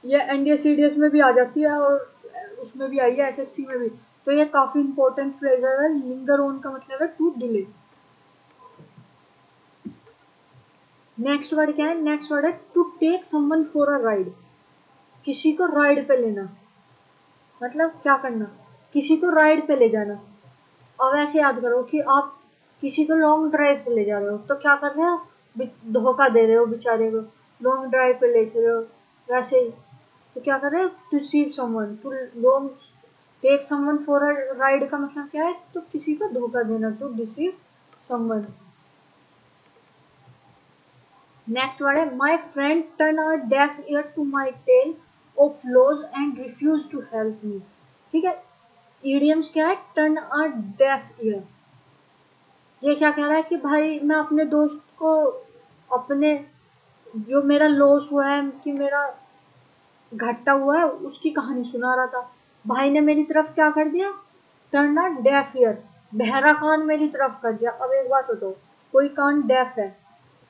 ये एनडीए सीडीएस में भी आ जाती है और उसमें भी आई है, एसएससी में भी। तो ये काफी इंपॉर्टेंट फ्रेजल है, लिंगर ऑन का मतलब है टू डिले। नेक्स्ट वर्ड क्या है, नेक्स्ट वर्ड है to take someone for a ride. किसी को राइड पे लेना, मतलब क्या करना, किसी को राइड पे ले जाना। अब ऐसे याद करो कि आप किसी को लॉन्ग ड्राइव पे ले जा रहे हो, तो क्या कर रहे हो, धोखा दे रहे हो बेचारे को, लॉन्ग ड्राइव पे ले जा रहे हो, वैसे ही तो क्या कर रहे हैं, to receive someone, to roam, take someone for a ride का मतलब क्या है, तो किसी को धोखा देना, to deceive someone. Next word है my friend turn a deaf ear to my tale of woes and refuse to help me. ठीक है, इडियम्स क्या है, टर्न अ डेफ ईयर। ये क्या कह रहा है कि भाई मैं अपने दोस्त को अपने जो मेरा लॉस हुआ है, कि मेरा घाटा हुआ है, उसकी कहानी सुना रहा था। भाई ने मेरी तरफ क्या कर दिया, टर्न अ डेफ ईयर, बहरा कान मेरी तरफ कर दिया। अब एक बात बताओ, कोई कान डेफ है,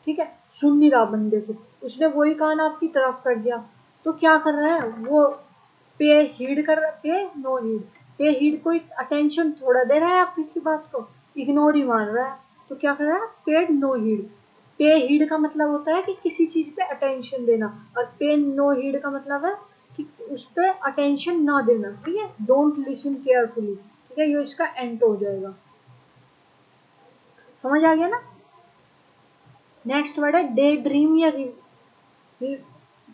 ठीक है, सुन नहीं रहा बंदे को, उसने वही कान आपकी तरफ कर दिया, तो क्या कर रहा है वो, पे हीड कर रहा है, पे नो हीड, पे हीड कोई अटेंशन थोड़ा दे रहा है आपकी की बात को, इग्नोर ही मान रहा है। तो क्या कर रहा है, पेड नो हीड। पे हीड का मतलब होता है कि किसी चीज पे अटेंशन देना, और पे नो हीड का मतलब है कि उस पर अटेंशन ना देना। ठीक है, डोंट लिसन केयरफुली। ठीक है, ये इसका एंड हो जाएगा। समझ आ गया ना। नेक्स्ट वर्ड है डे ड्रीम या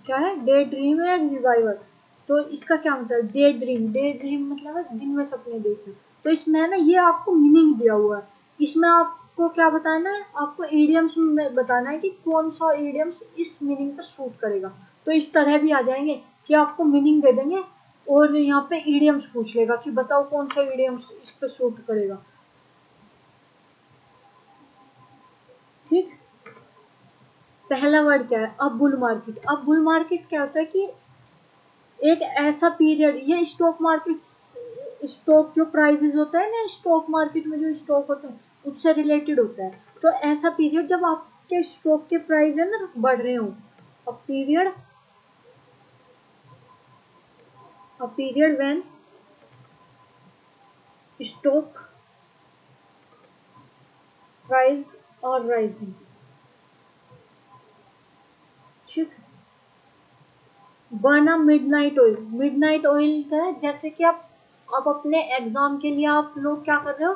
क्या है, डे ड्रीम या रिवाइवल। तो इसका क्या मतलब है, डे ड्रीम, डे ड्रीम मतलब है दिन में सपने देखना। तो इसमें ना ये आपको मीनिंग दिया हुआ है, इसमें आपको क्या बताना है, आपको इडियम्स में बताना है कि कौन सा इडियम्स इस मीनिंग पर सूट करेगा। तो इस तरह भी आ जाएंगे कि आपको मीनिंग दे देंगे और यहाँ पे इडियम्स पूछ लेगा कि बताओ कौन सा इडियम्स इस पर सूट करेगा। ठीक, पहला वर्ड क्या है, अब बुल मार्केट। अब बुल मार्केट क्या होता है कि एक ऐसा पीरियड, ये स्टॉक मार्केट, स्टॉक जो प्राइसेस होता है ना, स्टॉक मार्केट में जो स्टॉक होता है उससे रिलेटेड होता है। तो ऐसा पीरियड जब आपके स्टॉक के प्राइस है ना बढ़ रहे हो, a period, a period when stock price और राइजिंग। ठीक, burn midnight oil. Midnight oil का है जैसे कि आप अपने एग्जाम के लिए आप लोग क्या कर रहे हो,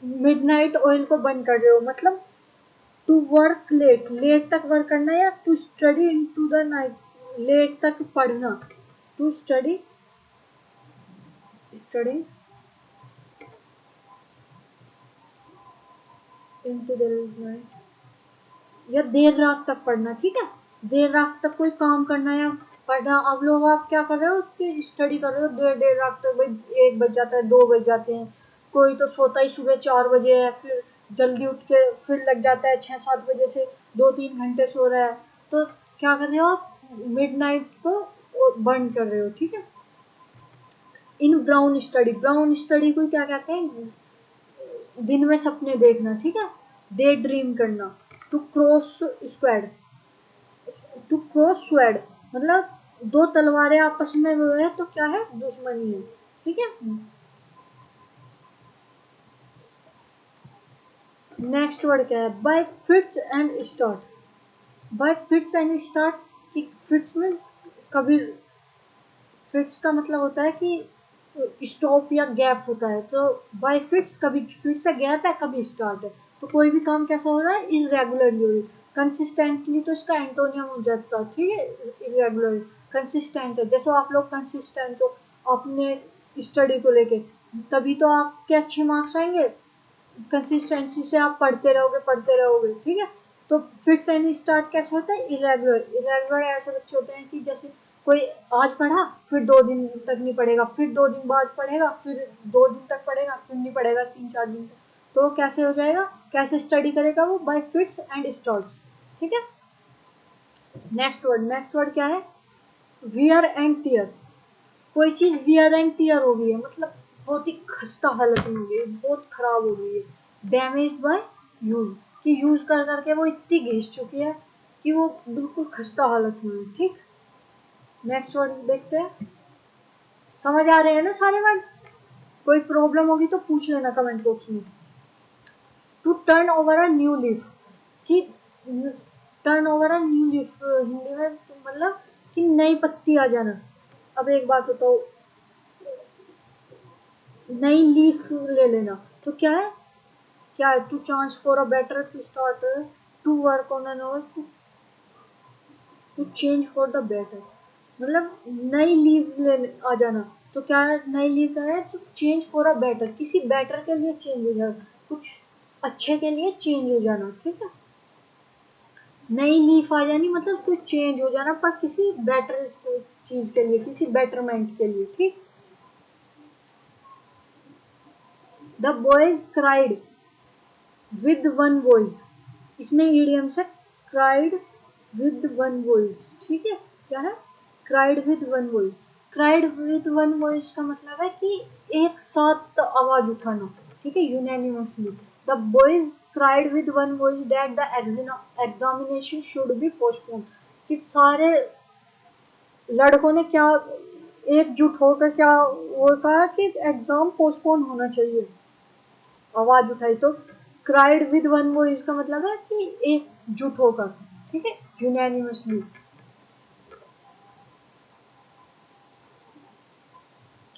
मिडनाइट ऑयल को बर्न कर रहे हो, मतलब टू वर्क लेट, लेट तक वर्क करना, या to study into the night, late तक पढ़ना, to study, study into the night, या देर रात तक पढ़ना। ठीक है, देर रात तक कोई काम करना या पढ़ना। अब लोग आप क्या कर रहे हो, उसकी स्टडी कर रहे हो देर देर रात तक, भाई 1 बज जाता है, 2 बज जाते हैं, कोई तो सोता ही सुबह 4 बजे है, फिर जल्दी उठ के फिर लग जाता है 6-7 बजे से, 2-3 घंटे सो रहा है। तो क्या कर रहे हो आप, मिड नाइट को बंद कर रहे हो। ठीक है, इन ब्राउन स्टडी, ब्राउन स्टडी को क्या कहते हैं, दिन में सपने देखना। ठीक है, डे ड्रीम करना। To cross swords, to cross swords मतलब दो तलवारें आपस में वो है तो क्या है, दुश्मनी है। ठीक है, नेक्स्ट वर्ड क्या है, bye fits and start. Bye fits and start, कि फिट्स में कभी, फिट्स का मतलब होता है कि स्टॉप या गैप होता है, तो बाय फिट्स कभी फिट्स है, गैप है, कभी स्टार्ट है। तो कोई भी काम कैसा हो रहा है, इरेगुलरली हो रही है। कंसिस्टेंटली तो इसका एंटोनियम हो जाता है। ठीक है, इरेगुलर, कंसिस्टेंट है, जैसे आप लोग कंसिस्टेंट हो अपने स्टडी को लेके, तभी तो आपके अच्छे मार्क्स आएंगे। कंसिस्टेंसी से आप पढ़ते रहोगे पढ़ते रहोगे। ठीक है, तो फिट्स एंड स्टार्ट कैसे होता है, इरेगुलर। इरेगुलर ऐसे बच्चे होते हैं कि जैसे कोई आज पढ़ा, फिर 2 दिन तक नहीं पढ़ेगा, फिर 2 दिन बाद पढ़ेगा, फिर 2 दिन तक पढ़ेगा, फिर नहीं पढ़ेगा 3-4 दिन तक। तो कैसे हो जाएगा, कैसे स्टडी करेगा वो, बाय फिट्स एंड स्टार्ट। ठीक है, नेक्स्ट वर्ड क्या है, वियर एंड टीयर। कोई चीज वियर एंड टीयर हो गई है, मतलब बहुत ही खस्ता हालत में हो गई है, बहुत खराब हो गई है। डैमेज बाय यूज, कि यूज कर करके वो इतनी घिस चुकी है कि वो बिल्कुल खस्ता हालत में है। ठीक, नेक्स्ट वर्ड देखते हैं। समझ आ रहे हैं ना सारे वर्ड, कोई प्रॉब्लम होगी तो पूछ लेना कमेंट बॉक्स में। To turn over a new leaf, कि turn over a new leaf Hindi में मतलब कि नई पत्ती आ जाना। अब एक बात बताओ, नई लीफ ले लेना, तो क्या है, to chance for a better, to start, to work on an और to change for the better. मतलब नई लीव ले आ जाना। तो क्या नई लीव का है, तो चेंज फॉर अ बेटर, किसी बेटर के लिए चेंज हो जाना, कुछ अच्छे के लिए चेंज हो जाना, ठीक है। नई लीफ आ जानी मतलब कुछ चेंज हो जाना, पर किसी बेटर चीज के लिए, किसी बेटरमेंट के लिए, ठीक। The boys cried with one voice, इसमें ईडियम्स है क्राइड विद वन वॉइस, ठीक है। क्या है, cried with one voice. Cried with one voice का मतलब है कि एक साथ आवाज उठाना, ठीक है, unanimously. The boys cried with one voice that the examination should be postpone, कि सारे लड़कों ने क्या एकजुट होकर क्या वो कहा कि एग्जाम पोस्टपोन होना चाहिए, आवाज उठाई। तो क्राइड विद वन वॉइस का मतलब है कि एकजुट होकर, ठीक है, यूनानिमसली।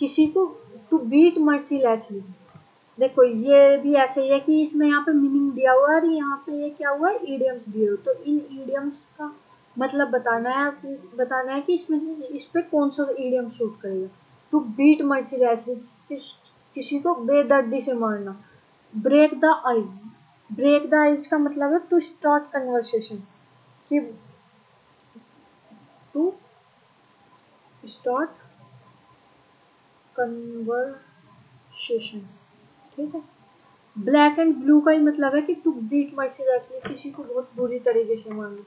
किसी को टू बीट मर्सीलेसली, देखो ये भी ऐसे ही है कि इसमें यहाँ पे मीनिंग दिया हुआ है और यहाँ पे ये क्या हुआ है, ईडियम्स दिए हुए। तो इन ईडियम्स का मतलब बताना है कि इसमें इस पे कौन सा ईडियम सूट करेगा। टू बीट मर्सीलेसली, किसी को बेदर्दी से मारना। Break the ice, break the ice का मतलब है टू स्टार्ट कन्वर्सेशन, कि टू स्टार्ट कन्वर्सेशन, ठीक है। ब्लैक एंड ब्लू का ही मतलब है कि टू बीट मर्सीलेसली, किसी को बहुत बुरी तरीके से मारना।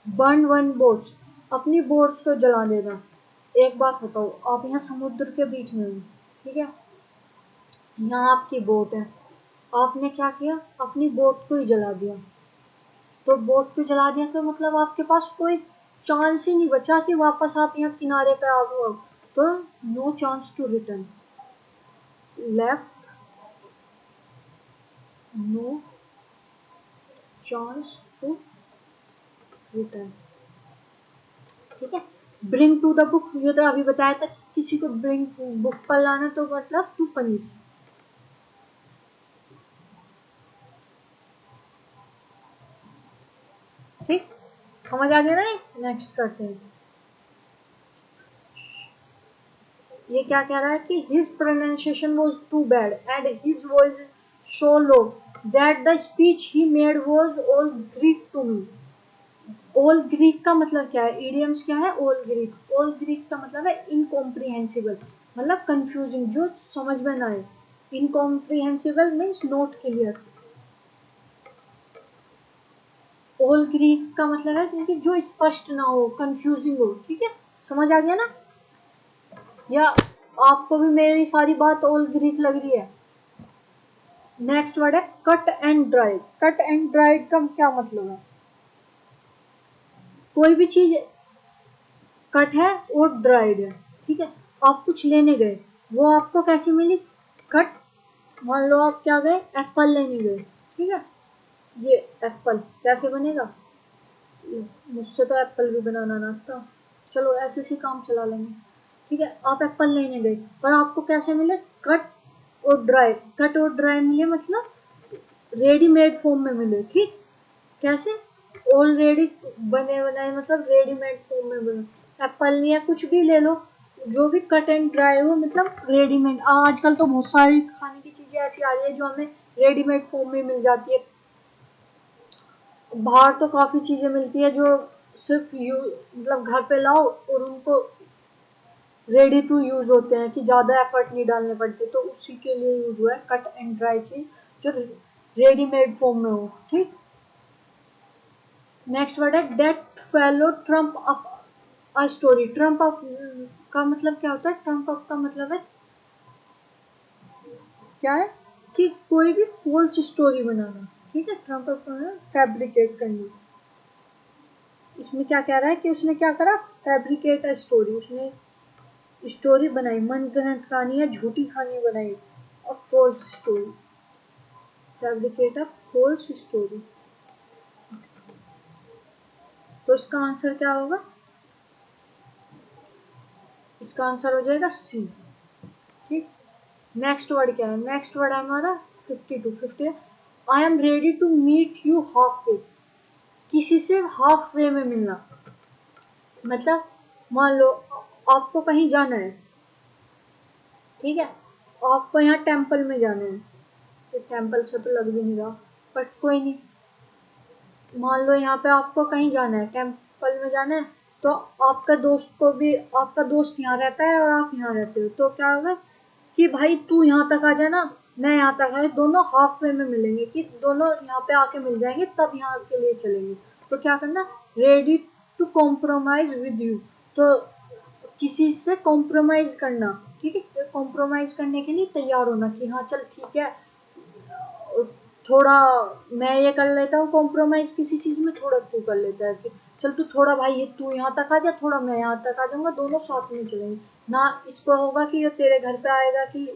बर्न वन बोट्स, अपनी बोट्स को जला देना। एक बात बताओ, आप यहाँ समुद्र के बीच में हो, ठीक है, यहाँ आपकी बोट है, आपने क्या किया, अपनी बोट को ही जला दिया। तो बोट को जला दिया तो मतलब आपके पास कोई चांस ही नहीं बचा कि वापस आप यहाँ किनारे पे आ गए। तो no chance to return, left no chance to return, ठीक है। ब्रिंग टू द बुक, ये तो अभी बताया था, किसी को ब्रिंग बुक पर लाना, तो मतलब टू पनिश, ठीक, समझ आ गया ना। नेक्स्ट करते हैं। ये क्या कह रहा है कि his pronunciation was too bad and his voice so low that the speech he made was all Greek to me. All Greek का मतलब क्या है, इडियम्स क्या है, ऑल ग्रीक। ऑल ग्रीक का मतलब है इनकॉम्प्रिहेंसिबल, मतलब कंफ्यूजिंग, जो समझ में ना आए। Incomprehensible means not clear. All Greek का मतलब है क्योंकि जो स्पष्ट ना हो, कंफ्यूजिंग हो, ठीक है, समझ आ गया ना। या आपको भी मेरी सारी बात ऑल ग्रीक लग रही है। नेक्स्ट वर्ड है cut and dried. Cut and dried का क्या मतलब है, कोई भी चीज कट है और ड्राइड है, ठीक है। आप कुछ लेने गए, वो आपको कैसी मिली, कट। मान लो आप क्या गए, एप्पल लेने गए, ठीक है, ये एप्पल कैसे बनेगा, मुझसे तो एप्पल भी बनाना ना आता, चलो ऐसे से काम चला लेंगे, ठीक है। आप एप्पल लेने गए पर आपको कैसे मिले, कट और ड्राई। कट और ड्राई मिले मतलब रेडीमेड फॉर्म में मिले, ठीक। कैसे, ऑलरेडी बने बनाए, मतलब रेडीमेड फॉर्म में बने। एप्पल नहीं है, कुछ भी ले लो, जो भी कट एंड ड्राई हो, मतलब रेडीमेड। आजकल तो बहुत सारी खाने की चीजें ऐसी आ रही है जो हमें रेडीमेड फॉर्म में मिल जाती है। बाहर तो काफी चीजें मिलती है जो सिर्फ मतलब घर पे लाओ और उनको रेडी टू यूज होते हैं, कि ज्यादा एफर्ट नहीं डालने पड़ते। तो उसी के लिए यूज हुआ है कट एंड ड्राई चीज, जो रेडीमेड फॉर्म में हो, ठीक। नेक्स्ट वर्ड है that fellow Trump up a story. Trump up का मतलब क्या होता है, ट्रम्प अप का मतलब है क्या है, कि कोई भी फॉल्स स्टोरी बनाना, ठीक है। ट्रम्प अप फैब्रिकेट करना। इसमें क्या कह रहा है कि उसने क्या करा, फैब्रिकेट अ स्टोरी, उसने स्टोरी बनाई, मन गढ़ंत कहानी या झूठी कहानी बनाई, a false story, fabricate a false story. तो इसका आंसर क्या होगा, इसका आंसर हो जाएगा सी, ठीक। नेक्स्ट वर्ड क्या है, नेक्स्ट वर्ड है हमारा 52। 50 I am ready to meet you half way, किसी से हाफ वे में मिलना, मतलब मान लो आपको कहीं जाना है, ठीक है, आपको यहाँ टेम्पल में जाना है, तो टेम्पल से तो लग भी नहीं रहा, बट कोई नहीं। मान लो यहाँ पे आपको कहीं जाना है, टेम्पल में जाना है, तो आपका दोस्त को भी, आपका दोस्त यहाँ रहता है और आप यहाँ रहते हो, तो क्या होगा कि भाई तू यहाँ तक आ जाना, मैं यहाँ तक आ, दोनों हाफ वे में मिलेंगे, कि दोनों यहाँ पे आके मिल जाएंगे, तब यहाँ के लिए चलेंगे। तो क्या करना, ready to compromise with you, तो किसी से कॉम्प्रोमाइज करना, ठीक है, कॉम्प्रोमाइज करने के लिए तैयार होना कि हाँ चल ठीक है, थोड़ा मैं ये कर लेता हूँ कॉम्प्रोमाइज किसी चीज में, थोड़ा तू कर लेता है, कि चल तू थोड़ा भाई ये तू यहाँ तक आ जा, थोड़ा मैं यहाँ तक आ जाऊंगा, दोनों साथ में चलेंगे। ना इसको होगा कि ये तेरे घर पे आएगा कि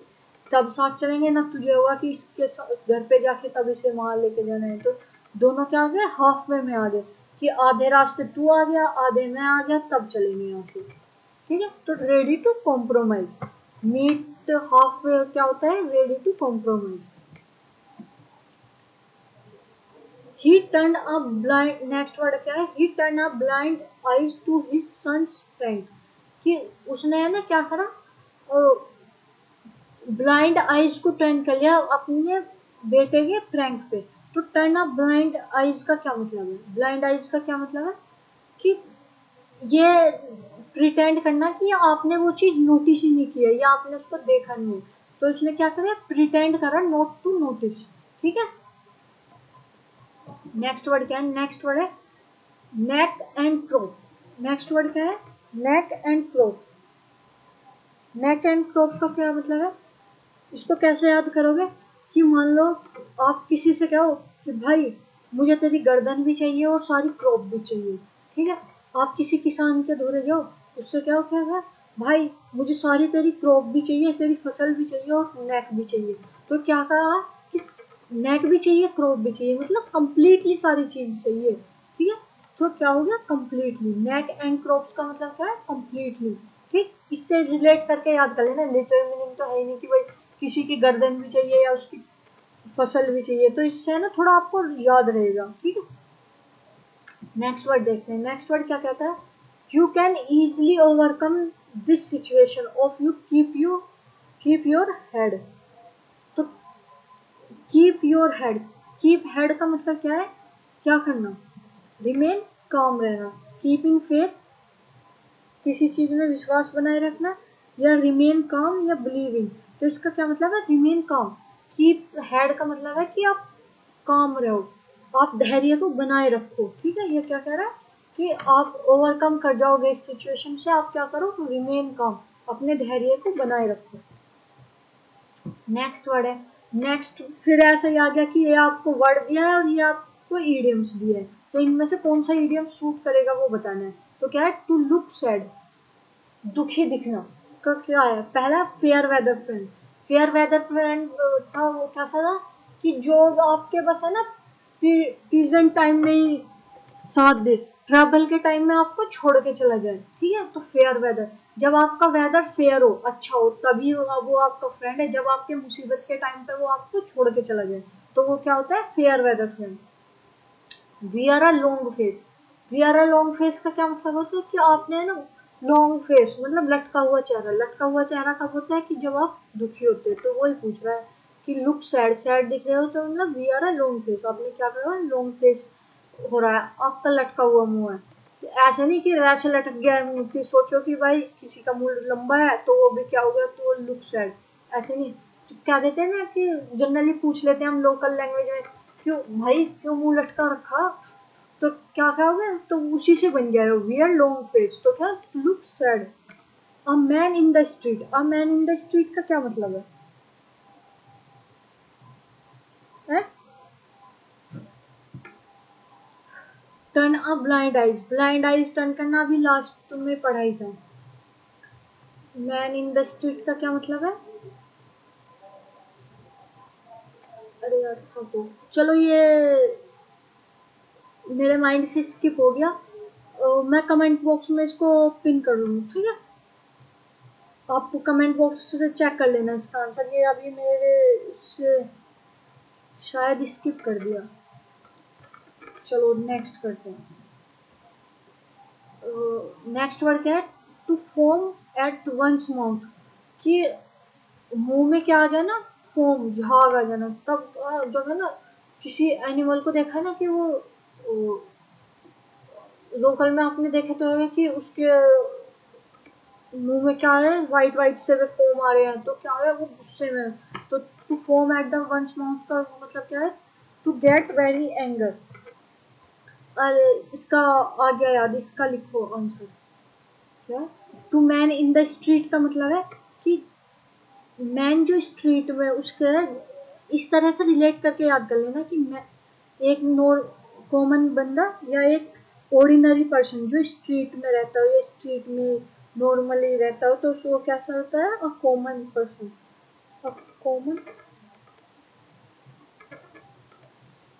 तब साथ चलेंगे, ना तुझे होगा कि इसके घर पे जाके तब इसे वहां लेके जाना है, तो दोनों क्या हो गए, हाफ वे में आ गए, कि आधे रास्ते तू आ गया, आधे मैं आ गया, तब चलेंगे यहाँ से, ठीक है। तो ready to compromise, meet half way क्या होता है, ready to compromise. He turned a blind, next word क्या है, he turned a blind eyes to his son's friend, कि उसने है ना क्या करा, ब्लाइंड आइज को टर्न कर लिया अपने बेटे के फ्रैंक पे। तो टर्न अ ब्लाइंड आइज का क्या मतलब है, ब्लाइंड आइज का क्या मतलब है कि ये प्रिटेंड करना कि आपने वो चीज नोटिस ही नहीं किया या आपने उसको देखा नहीं है, तो उसने क्या करा, प्रिटेंड करा नॉट टू नोटिस, ठीक है। नेक्स्ट वर्ड क्या है, नेक्स्ट वर्ड है neck and crop. Next word क्या है, neck and crop. Neck and crop का क्या मतलब है, इसको कैसे याद करोगे, कि मान लो आप किसी से कहो कि भाई मुझे तेरी गर्दन भी चाहिए और सारी क्रॉप भी चाहिए, ठीक है। आप किसी किसान के धोरे जाओ, उससे क्या हो, क्या है भाई मुझे सारी तेरी क्रॉप भी चाहिए, तेरी फसल भी चाहिए और नेक भी चाहिए, तो क्या कहा कि नेक भी चाहिए क्रॉप भी चाहिए, मतलब कंप्लीटली सारी चीज चाहिए, ठीक है। तो क्या हो गया, कंप्लीटली, नेक एंड क्रॉप्स का मतलब क्या है, कंप्लीटली, ठीक। इससे रिलेट करके याद कर लेना, लिटरल मीनिंग तो है ही नहीं कि भाई किसी की गर्दन भी चाहिए या उसकी फसल भी चाहिए, तो इससे ना थोड़ा आपको याद रहेगा, ठीक है। नेक्स्ट वर्ड देखते हैं, नेक्स्ट वर्ड क्या कहता है, you can easily overcome this situation of you keep your head. तो keep your head, keep head का मतलब क्या है, क्या करना, रिमेन काम रहना, कीपिंग फेथ किसी चीज में विश्वास बनाए रखना, या रिमेन काम या बिलीविंग, तो इसका क्या मतलब है, रिमेन काम। कीप हेड का मतलब है कि आप काम रहो, आप धैर्य को बनाए रखो, ठीक है। ये क्या कह रहा है कि आप ओवरकम कर जाओगे इस सिचुएशन से, आप क्या करो, रिमेन काम, अपने धैर्य को बनाए रखो। नेक्स्ट वर्ड है, नेक्स्ट फिर ऐसा ही आ गया कि ये आपको वर्ड दिया है और ये आपको ईडियम्स दिया है, तो इनमें से कौन सा ईडियम सूट करेगा वो बताना है। तो क्या है, टू लुक सैड, दुखी दिखना का क्या है, पहला fair weather friend. Fair weather friend था वो कैसा था, कि जो आपके बस है ना प्रेजेंट टाइम में ही साथ दे, ट्रबल के टाइम में आपको छोड़ के चला जाए, ठीक है। तो फेयर वेदर, जब आपका वेदर फेयर हो, अच्छा हो, तभी वो आपका फ्रेंड है, जब आपके मुसीबत के टाइम पे वो आपको छोड़ के चला जाए, तो वो क्या होता है, fair weather friend. We are a long face, we are a long face का क्या मतलब होता है कि आपने ना लॉन्ग फेस मतलब लटका हुआ चेहरा, लटका हुआ चेहरा कब होता है कि जब आप दुखी होते हैं, तो वही पूछ रहा है कि लुक सैड, सैड दिख रहे हो, तो मतलब we are a long face, आपने क्या करा, लॉन्ग फेस हो रहा है, आपका लटका हुआ मुंह है। तो ऐसा नहीं कि ऐसे लटक गया है मुंह, कि सोचो कि भाई किसी का मुंह लंबा है तो वो भी क्या हो गया, तो लुक सैड, ऐसे नहीं। तो क्या देते हैं ना कि जनरली पूछ लेते हैं हम लोकल लैंग्वेज में, क्यों भाई क्यों मुंह लटका रखा, तो क्या क्या हो गया, तो उसी से बन गया है वियर लॉन्ग फेस, तो क्या, look sad. A man in the street, a man in the street का क्या मतलब है? Turn a blind eyes, blind eyes turn करना अभी लास्ट में पढ़ाई था। मैन इन द स्ट्रीट का क्या मतलब है, अरे यार रुको, चलो ये मेरे माइंड से स्किप हो गया, मैं कमेंट बॉक्स में इसको पिन कर लूंगी, ठीक है। आप कमेंट बॉक्स से चेक कर लेना इसका आंसर, ये अभी मेरे से शायद स्किप कर दिया। चलो नेक्स्ट करते हैं, नेक्स्ट वर्ड क्या है, to foam at one's mouth, कि मुंह में क्या आ जाए ना, फोम झाग आ जाना। तब जब है ना किसी एनिमल को देखा ना कि वो लोकल में आपने देखे तो होगा कि उसके मुंह में क्या है, वाइट वाइट से फोम आ रहे हैं, तो क्या है वो गुस्से में है। तो to foam at the one's mouth का मतलब क्या है, टू गेट वेरी एंगर। अरे इसका आ गया याद, इसका लिखो आंसर क्या। To man in the street का मतलब है कि मैन जो स्ट्रीट में उसके, इस तरह से रिलेट करके याद कर लेना कि मैं एक नॉर कॉमन बंदा या एक ऑर्डिनरी पर्सन जो स्ट्रीट में रहता हो या स्ट्रीट में नॉर्मली रहता हो, तो उसको कैसा होता है, a common person, a common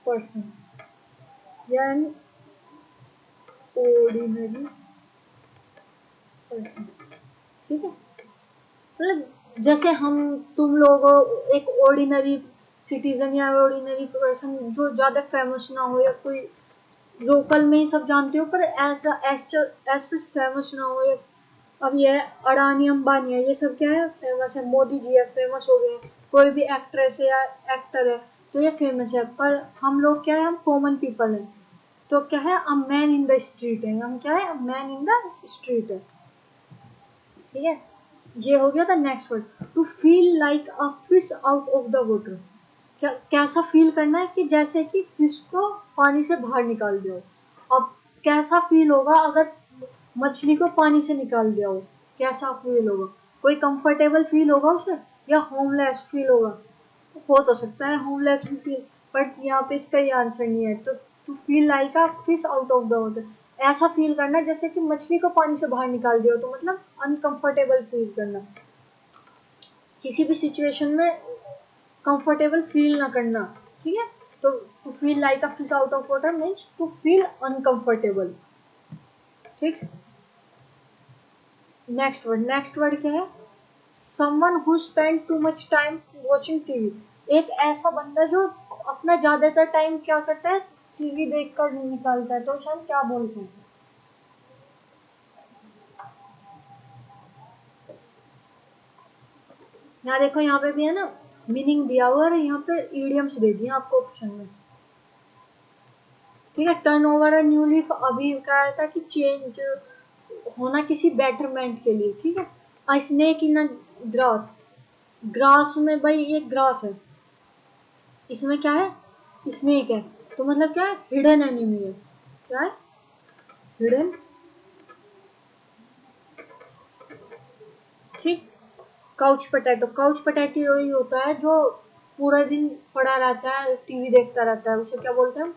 person या एन ऑर्डिनरी पर्सन। ठीक है, मतलब जैसे हम तुम लोग एक ऑर्डिनरी सिटीजन या ऑर्डिनरी पर्सन जो ज्यादा फेमस ना हो या कोई लोकल में ही सब जानते हो, पर ऐसा ऐसे फेमस ना हो। या अब ये अडानी अंबानी है, ये सब क्या है, फेमस है। मोदी जी है, फेमस हो गए। कोई भी एक्ट्रेस है या एक्टर है तो ये फेमस है, पर हम लोग क्या है, हम कॉमन पीपल हैं। तो क्या है, a man in the street है, हम क्या है, मैन इन द स्ट्रीट है। ठीक है, ये हो गया था। Next word, to feel like a fish out of the water. कैसा फील करना है, कि जैसे कि फिश को पानी से बाहर निकाल दिया हो। अब कैसा फील होगा अगर मछली को पानी से निकाल दिया हो, कैसा फील होगा। कोई कंफर्टेबल फील होगा उसे, या होमलेस फील होगा। हो तो सकता है होमलेस भी फील, बट यहाँ पे इसका ये आंसर नहीं है। तो to feel like a fish out of the water, ऐसा फील करना जैसे कि मछली को पानी से बाहर निकाल दिया हो, तो मतलब अनकंफर्टेबल फील करना, किसी भी सिचुएशन में कंफर्टेबल फील ना करना। ठीक है, तो to feel like a fish out of water means to feel uncomfortable. ठीक, नेक्स्ट वर्ड क्या है, someone who spend too much time watching TV. एक ऐसा बंदा जो अपना ज्यादातर टाइम क्या करता है, टीवी देखकर निकालता है। तो शायद क्या बोलते हैं, यहाँ देखो, यहाँ पे भी है ना मीनिंग दिया हुआ है, यहाँ पे इडियम्स दे दिए आपको ऑप्शन में। ठीक है, turn over a new leaf अभी कहा था कि चेंज होना किसी बेटरमेंट के लिए। ठीक है, अ snake in a grass, grass में भाई ये ग्रास है, इसमें क्या है, स्नेक है। तो मतलब क्या है, हिडन एनिमी है। क्या है, हिडन। ठीक, काउच पटेटो, काउच पटेटो यही होता है जो पूरा दिन पड़ा रहता है, टीवी देखता रहता है, उसे क्या बोलते हैं,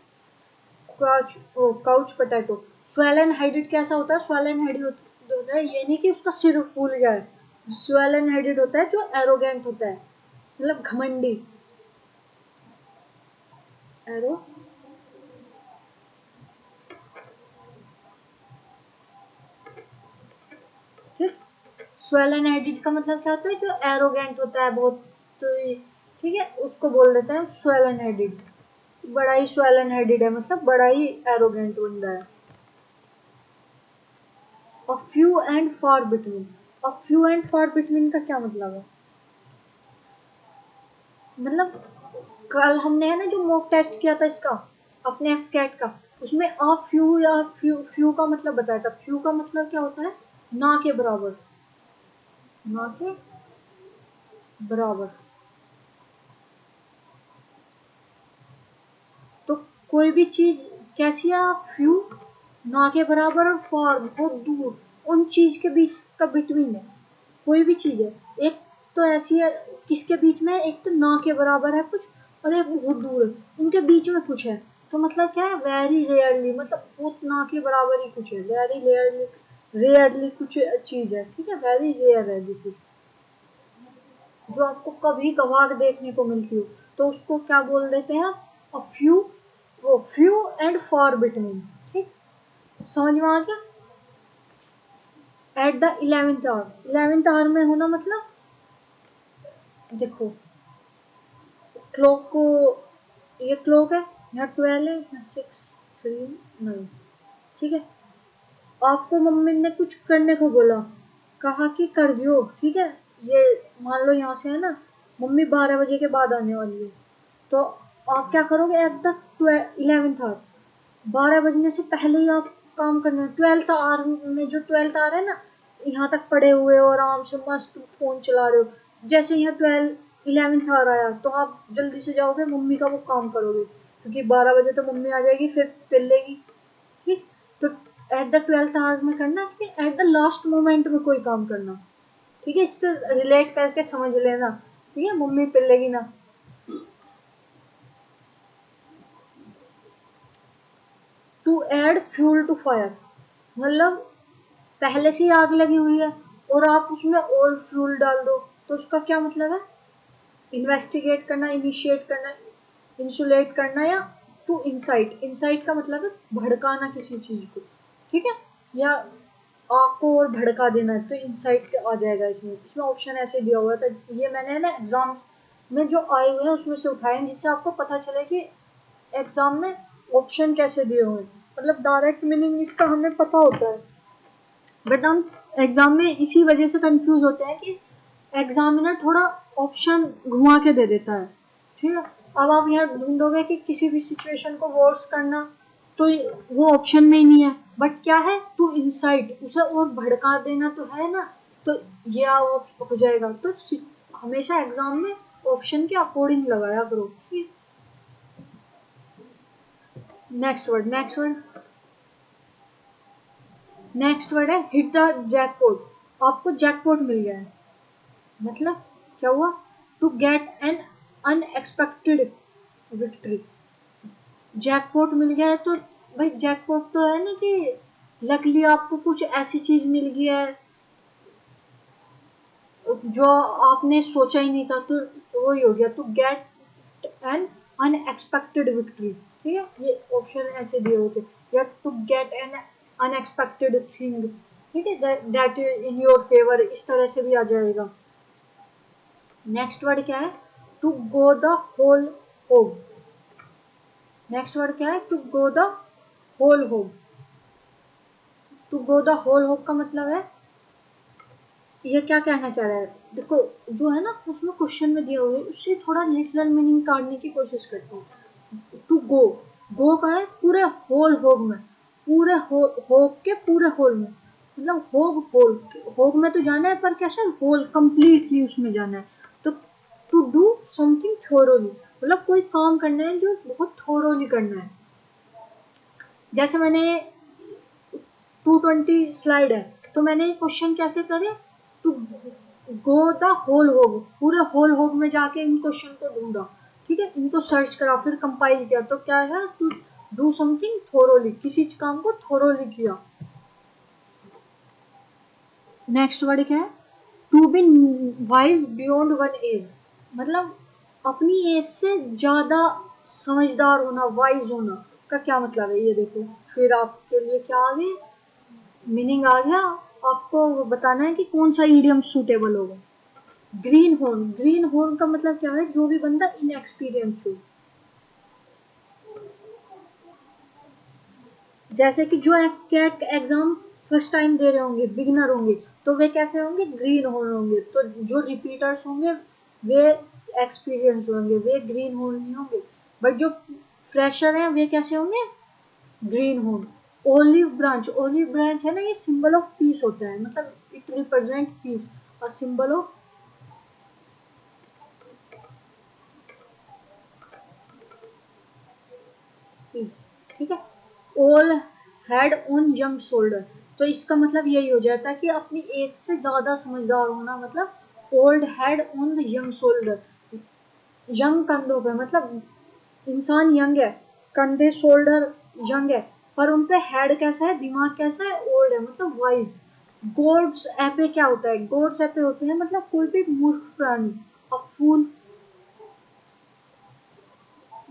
काउच, ओ काउच पटेटो। स्वेलन हेडेड कैसा होता है, स्वेलन हेडेड होता है ये नहीं कि उसका सिर फूल जाए, स्वेलन हेडेड होता है जो एरोगेंट होता है, मतलब घमंडी, एरो। ठीक, स्वेलन हेडेड का मतलब क्या होता है, जो एरोगेंट होता है बहुत। तो ठीक है, उसको बोल देते हैं स्वेलन हेडेड। बड़ा ही स्वेलन हेडेड है, मतलब बड़ा ही एरोगेंट बंदा है। A few and far between, a few and far between का क्या मतलब है, मतलब कल हमने है ना जो मॉक टेस्ट किया था इसका, अपने एफ कैट का, उसमें अ फ्यू या फ्यू फ्यू का मतलब बताया था। फ्यू का मतलब क्या होता है, ना के बराबर, ना के बराबर। तो कोई भी चीज कैसी है, फ्यू ना के बराबर, और फॉर बहुत दूर, उन चीज के बीच का बिटवीन है। कोई भी चीज है, एक तो ऐसी है किसके बीच में है, एक तो ना के बराबर है कुछ, और एक बहुत दूर है, उनके बीच में कुछ है। तो मतलब क्या है, वेरी रेयरली, मतलब बहुत ना के बराबर ही कुछ है, वेरी रेयरली, रेयरली कुछ चीज है। ठीक है, वेरी रेयर है जो कुछ, जो आपको कभी कभार देखने को मिलती हो, तो उसको क्या बोल देते हैं, अ फ्यू, वो फ्यू एंड फॉर बिटवीन। ठीक, समझ में आ गया। At the 11th our, 11th our में होना मतलब, देखो क्लॉक को, ये क्लॉक है, यहाँ 12 है, यहाँ 6, 3, 9। ठीक है, आपको मम्मी ने कुछ करने को बोला, कहा कि कर दियो, ठीक है। ये मान लो यहाँ से है ना, मम्मी 12 बजे के बाद आने वाली है, तो आप क्या करोगे एट द 11th आवर, 12 बजने से पहले ही आप काम करना है। 12th आवर में, जो 12th आवर है ना, यहाँ तक पड़े हुए हो आराम से मस्त फोन चला रहे हो, जैसे यहाँ 11th आवर आया तो आप जल्दी से जाओगे मम्मी का वो काम करोगे, क्योंकि 12 बजे तो मम्मी आ जाएगी, फिर पिल लेगी, ठीक। तो एट द 12th आवर में करना है, एट द लास्ट मोमेंट में कोई काम करना, ठीक है। इससे रिलेट करके समझ लेना, ठीक है, मम्मी पिल लेगी ना। To add fuel to fire, मतलब पहले से ही आग लगी हुई है और आप उसमें और फ्यूल डाल दो, तो उसका क्या मतलब है? इन्वेस्टिगेट करना, इनिशिएट करना, इंसुलेट करना, या टू इंसाइट। इंसाइट का मतलब है भड़काना किसी चीज को, ठीक है, या आग को और भड़का देना, तो इंसाइट आ जाएगा इसमें। इसमें ऑप्शन ऐसे दिया हुआ था, ये मैंने ना एग्जाम में जो आए हुए हैं उसमें से उठाए हैं, जिससे आपको पता चले कि एग्जाम में ऑप्शन कैसे दिए हुए हैं। मतलब डायरेक्ट मीनिंग इसका हमें पता होता है, बट हम एग्जाम में इसी वजह से कंफ्यूज होते हैं कि एग्जामिनर थोड़ा ऑप्शन घुमा के दे देता है, ठीक है। अब आप यहाँ ढूंढोगे कि किसी भी सिचुएशन को वर्स करना, तो वो ऑप्शन में ही नहीं है, बट क्या है, टू इंसाइट, उसे और भड़का देना तो है ना, तो ये हो जाएगा। तो हमेशा एग्जाम में ऑप्शन के अकॉर्डिंग लगाया करो, ठीक। नेक्स्ट वर्ड नेक्स्ट वर्ड है हिट द जैकपॉट। आपको जैकपॉट मिल गया है, मतलब क्या हुआ? To get an unexpected victory. Jackpot मिल गया है तो भाई जैकपॉट तो है ना कि लकीली आपको कुछ ऐसी चीज मिल गई है जो आपने सोचा ही नहीं था, तो वही हो गया to get an unexpected victory, ठीक है। ये ऑप्शन ऐसे दिए होते, या to get an unexpected thing, ठीक है, दैट इन योर फेवर, इस तरह से भी आ जाएगा। नेक्स्ट वर्ड क्या है? To go the whole home. Next word क्या है? To go the whole home. To go the whole home का मतलब है, ये क्या कहना चाह रहा है? देखो, जो है ना उसमें क्वेश्चन में दिया हुआ है, उससे थोड़ा लिटरल मीनिंग काटने की कोशिश करते हैं। टू गो, गो का है पूरे होल होग में, पूरे होग के पूरे होल में, मतलब होग में तो जाना है, पर कैसे होल कंप्लीटली उसमें जाना है। तो टू डू समथिंग थोरोली, मतलब कोई काम करना है जो बहुत थोरोली करना है। जैसे मैंने 220 स्लाइड है, तो मैंने ये क्वेश्चन कैसे करे? टू गो द होल होग, पूरे होल होग में जाके इन क्वेश्चन को ढूंढा, ठीक है, इनको सर्च करा, फिर कंपाइल किया, तो क्या है? टू डू समथिंग थोरोली, किसी काम को थोरोली किया। नेक्स्ट वर्ड क्या है? To be wise beyond one age, मतलब अपनी एज से ज्यादा समझदार होना, वाइज होना का क्या मतलब है, ये देखो। फिर आपके लिए क्या आ गया, मीनिंग आ गया। आपको बताना है कि कौन सा ईडियम सूटेबल होगा। ग्रीन हॉर्न, ग्रीन हॉर्न का मतलब क्या है? जो भी बंदा इनएक्सपीरियंस हो, जैसे कि जो कैट एग्जाम फर्स्ट टाइम दे रहे होंगे, बिगिनर होंगे, तो वे कैसे होंगे? ग्रीन हॉर्न होंगे। तो जो रिपीटर्स होंगे वे एक्सपीरियंस होंगे, वे ग्रीन हॉर्न नहीं होंगे। बट जो फ्रेशर हैं वे कैसे होंगे? Green horn. Olive branch, olive branch है ना, ये सिंबल ऑफ पीस होता है, मतलब इट रिप्रेजेंट पीस, और सिंबल ऑफ पीस, ठीक है। ओल हेड ऑन यंग शोल्डर, तो इसका मतलब यही हो जाता है कि अपनी एज से ज्यादा समझदार होना, मतलब old head on the young shoulder, young कंधों पे, मतलब इंसान यंग है, कंधे शोल्डर यंग है, पर उन पे हेड कैसा है, दिमाग कैसा है, ओल्ड है, मतलब वाइज। गोड्स एपे क्या होता है? गोड्स एपे होते हैं मतलब कोई भी मूर्ख प्राणी, अ फूल,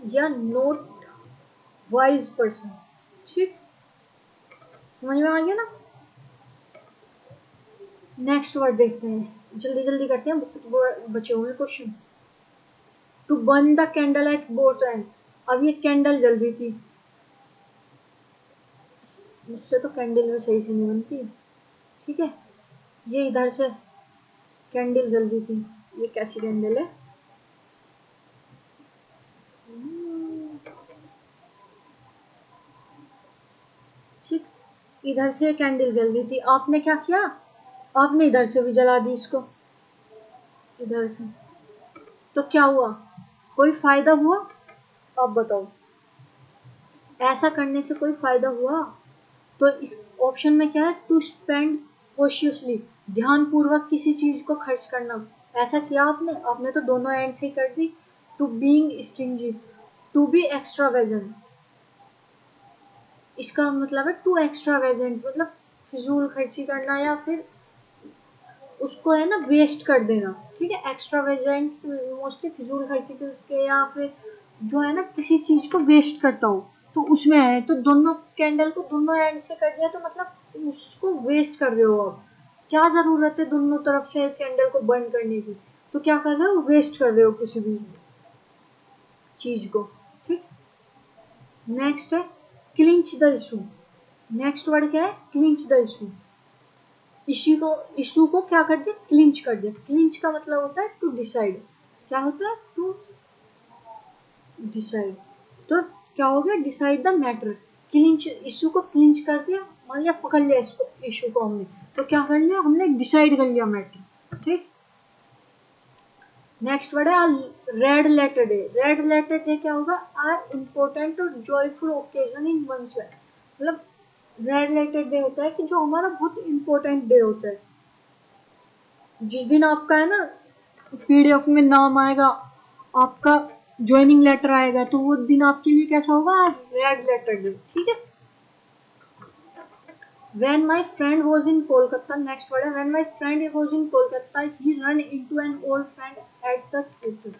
या नोट वाइज पर्सन, ठीक, समझ में आ गया ना। नेक्स्ट वर्ड देखते हैं, जल्दी जल्दी करते हैं, बहुत बचे हुए question. To burn the candle at both end, अब ये कैंडल जल रही थी, मुझसे तो कैंडल भी सही से नहीं बनती, ठीक है। ये इधर से कैंडल जल रही थी। ये कैसी कैंडल है? ठीक, इधर से कैंडल जल रही थी, आपने क्या किया, आपने इधर से भी जला दी इसको, इधर से। तो क्या हुआ, कोई फायदा हुआ? आप बताओ, ऐसा करने से कोई फायदा हुआ? तो इस ऑप्शन में क्या है, टू स्पेंड कॉशियसली, ध्यान पूर्वक किसी चीज को खर्च करना। ऐसा किया आपने, आपने तो दोनों एंड से ही कर दी। To being stingy, to be extravagant, इसका मतलब है टू एक्स्ट्रावेजेंट, मतलब फिजूल खर्ची करना या फिर उसको है ना वेस्ट कर देना। ठीक है, एक्स्ट्रावेजेंट मोस्टली फिजूल खर्ची करके या फिर जो है ना किसी चीज को वेस्ट करता हो, तो उसमें है। तो दोनों कैंडल को दोनों एंड से कर दिया, तो मतलब तुम उसको वेस्ट कर रहे हो। अब क्या जरूरत है दोनों तरफ से कैंडल को बर्न करने की? तो क्या कर रहे हो, वेस्ट कर रहे हो किसी भी चीज को। ठीक, नेक्स्ट है clinch the issue. Next word क्या है, क्लिंच द इशू। इशू को क्या कर दिया, क्लिंच कर दिया। क्लिंच का मतलब होता है टू डिसाइड। क्या होता है, टू डिसाइड। तो क्या हो गया, decide the matter. Clinch, issue को क्लिंच कर दिया, मान लिया पकड़ लिया इसको, इशू को हमने, तो क्या कर लिया हमने, डिसाइड कर लिया मैटर। ठीक, नेक्स्ट वर्ड है red letter day. Red letter day क्या होगा, आर इम्पोर्टेंट और joyful occasion in one's life. मतलब रेड लेटर डे होता है कि जो हमारा बहुत इंपॉर्टेंट डे होता है, जिस दिन आपका है ना पीडीएफ में नाम आएगा, आपका ज्वाइनिंग लेटर आएगा, तो वो दिन आपके लिए कैसा होगा, रेड लेटर डे। ठीक है, when my friend was in Kolkata, next word है when my friend was in Kolkata, he ran into an old friend at the theater।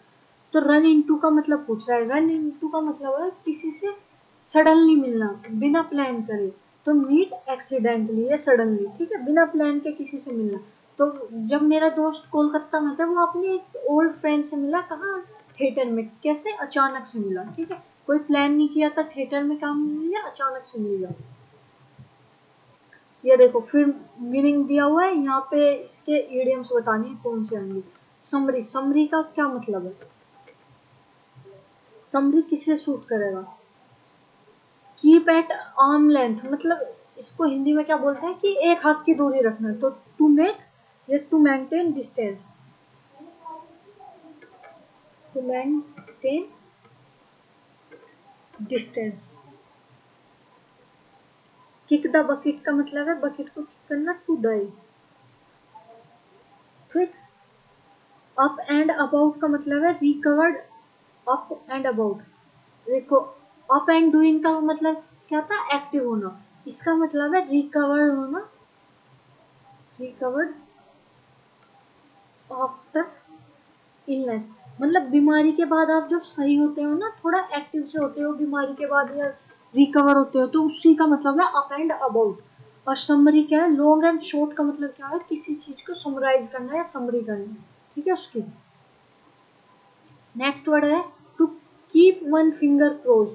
तो रन इनटू का मतलब पूछ रहा है, रन इनटू का मतलब है किसी से सडनली मिलना, बिना प्लान करे। तो मीट एक्सीडेंटली या सडनली, ठीक है, बिना प्लान के किसी से मिलना। तो जब मेरा दोस्त कोलकाता में था, वो अपने एक ओल्ड फ्रेंड से मिला, कहाँ, थिएटर में। कैसे, अचानक से मिला। ठीक है, कोई प्लान नहीं किया था, थिएटर में काम मिल गया, अचानक से मिल गया। ये देखो फिर मीनिंग दिया हुआ है यहाँ पे, इसके इडियम्स बतानी है कौन से आएंगे। समरी, समरी का क्या मतलब है, समरी किसे सूट करेगा? कीप एट आर्म लेंथ, मतलब इसको हिंदी में क्या बोलते हैं कि एक हाथ की दूरी रखना। तो टू मेक या to maintain distance, to maintain distance. Kick the bucket का मतलब है बकेट को किक करना, टू डाई। ठीक, अप एंड अबाउट का मतलब है रिकवर्ड, अप एंड अबाउट। देखो, अप एंड डूइंग का मतलब क्या था, एक्टिव होना। इसका मतलब है रिकवर होना, रिकवर्ड आफ्टर इलनेस। मतलब बीमारी के बाद आप जब सही होते हो ना, थोड़ा एक्टिव से होते हो बीमारी के बाद या रिकवर होते हो, तो उसी का मतलब है अप एंड अबाउट। और समरी क्या है, लॉन्ग एंड शॉर्ट का मतलब क्या है, किसी चीज को समराइज करना या समरी करना। ठीक है, उसकी। नेक्स्ट वर्ड है to keep one finger close.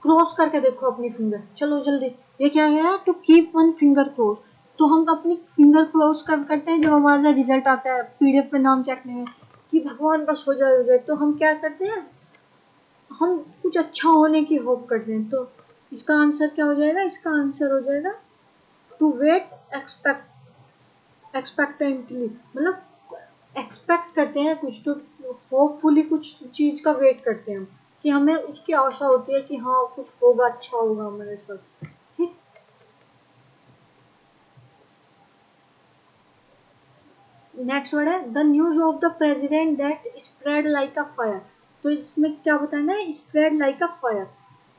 Cross करके देखो अपनी फिंगर, चलो जल्दी। ये क्या है, to keep one finger close. तो हम अपनी फिंगर क्लोज करते हैं जब हमारा रिजल्ट आता है पीडीएफ पे नाम चेक नहीं है, कि भगवान बस हो जाए, तो हम क्या करते हैं, हम कुछ अच्छा होने की होप करते हैं। तो इसका आंसर क्या हो जाएगा, इसका आंसर हो जाएगा टू वेट एक्सपेक्टेंटली। मतलब एक्सपेक्ट करते हैं कुछ, तो होपफुली कुछ चीज का वेट करते हैं हम, कि हमें उसकी आशा होती है कि हाँ कुछ होगा, अच्छा होगा हमारे साथ। ठीक, नेक्स्ट वर्ड है the news of the president that spread like a fire. तो इसमें क्या बताना है, spread like a fire.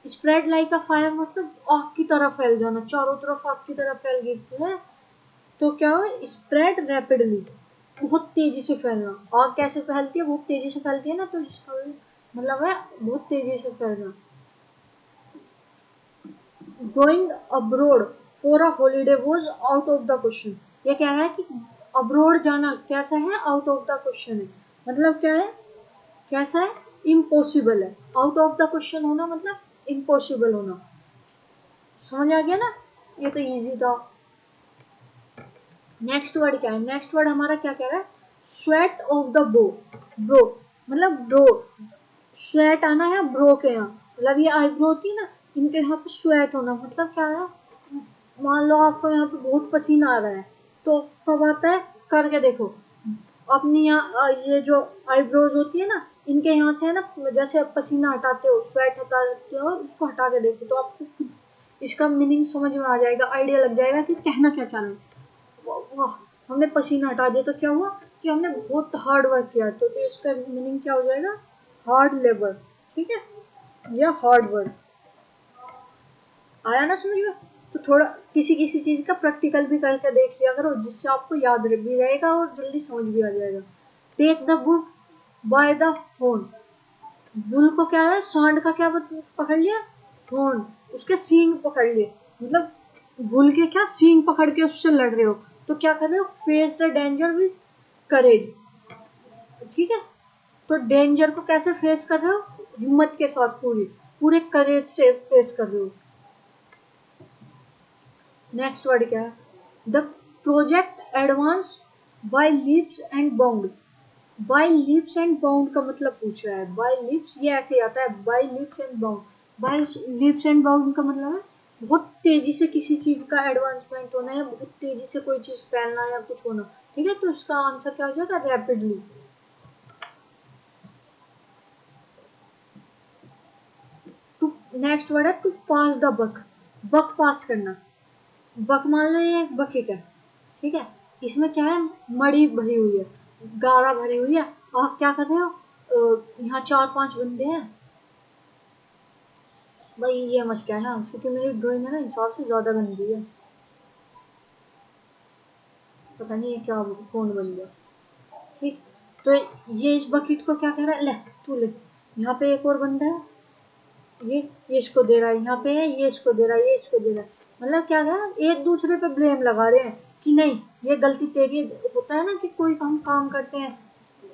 Spread like a fire मतलब आग की तरह फैल जाना, चारों तरफ आग की तरह फैल गई है। तो क्या हो, स्प्रेड रैपिडली, बहुत तेजी से फैलना। आग कैसे फैलती है, बहुत तेजी से फैलती है ना, तो इसका मतलब है बहुत तेजी से फैलना। Going abroad for a holiday was out of the question. ये कह रहा है कि अब्रोड जाना कैसा है, आउट ऑफ द क्वेश्चन है। मतलब क्या है, कैसा है, इम्पॉसिबल है। आउट ऑफ द क्वेश्चन होना मतलब इम्पॉसिबल होना। समझ आ गया ना, ये तो इजी था। नेक्स्ट वर्ड क्या है? नेक्स्ट वर्ड हमारा क्या कह रहा है? स्वेट ऑफ द ब्रो, मतलब ब्रो, स्वेट आना है ब्रो के यहाँ, मतलब ये आईब्रो होती है ना, इनके यहाँ पे स्वेट होना, मतलब क्या है? मान लो आपको यहाँ पे बहुत पसीना आ रहा है, तो कब आता है? करके देखो अपनी यहाँ ये जो आईब्रोज होती है ना, इनके यहाँ से है ना, जैसे आप पसीना हटाते हो, स्वेट हटाते हो, उसको हटा के देखो तो आपको खुद इसका मीनिंग समझ में आ जाएगा, आइडिया लग जाएगा कि कहना क्या चाह रहे हैं। वाह, हमने पसीना हटा दिया तो क्या हुआ कि हमने बहुत हार्ड वर्क किया, तो इसका मीनिंग क्या हो जाएगा? हार्ड लेबर, ठीक है, या हार्ड वर्क। आया ना समझ में? तो थोड़ा किसी किसी चीज का प्रैक्टिकल भी करके देख लिया करो, जिससे आपको याद भी रहेगा और जल्दी समझ भी आ जाएगा। Take the bull by the horn, bull को क्या है? सांड का क्या पकड़ लिया? हॉर्न, उसके सींग पकड़ लिए, मतलब बुल के क्या सींग पकड़ के उससे लड़ रहे हो, तो क्या कर रहे हो? Face the danger with courage, ठीक है। तो डेंजर को कैसे फेस कर रहे हो? हिम्मत के साथ, पूरी पूरे करेज से फेस कर रहे हो। नेक्स्ट वर्ड क्या है? The project advance by leaps and bound, by leaps and bound का मतलब पूछ रहा है। बाय लीप्स ये ऐसे आता है, by leaps and bound, by leaps and bound का मतलब है बहुत तेजी से किसी चीज का एडवांसमेंट होना, या बहुत तेजी से कोई चीज फैलना या कुछ होना, ठीक है। तो इसका आंसर क्या हो जाएगा? रैपिडली। टू, नेक्स्ट वर्ड है टू पास द बक, बक पास करना। बक मान लो ये एक बकेट है, ठीक है, इसमें क्या है? मड़ी भरी हुई है, गारा भरी हुई है, आप क्या कर रहे हो? यहाँ चार पांच बंदे हैं, भाई ये मत कहना क्योंकि मेरी ड्राइंग है ना हिसाब से ज्यादा गंदी है, पता नहीं ये क्या कौन बन गया, ठीक। तो ये इस बकेट को क्या कह रहा है? ले तू ले, यहाँ पे एक और बंदा है, ये इसको दे रहा है, यहाँ पे है, ये इसको दे रहा है, ये इसको दे रहा है, मतलब क्या है? एक दूसरे पे ब्लेम लगा रहे हैं कि नहीं ये गलती तेरी। होता है ना कि कोई हम काम करते हैं,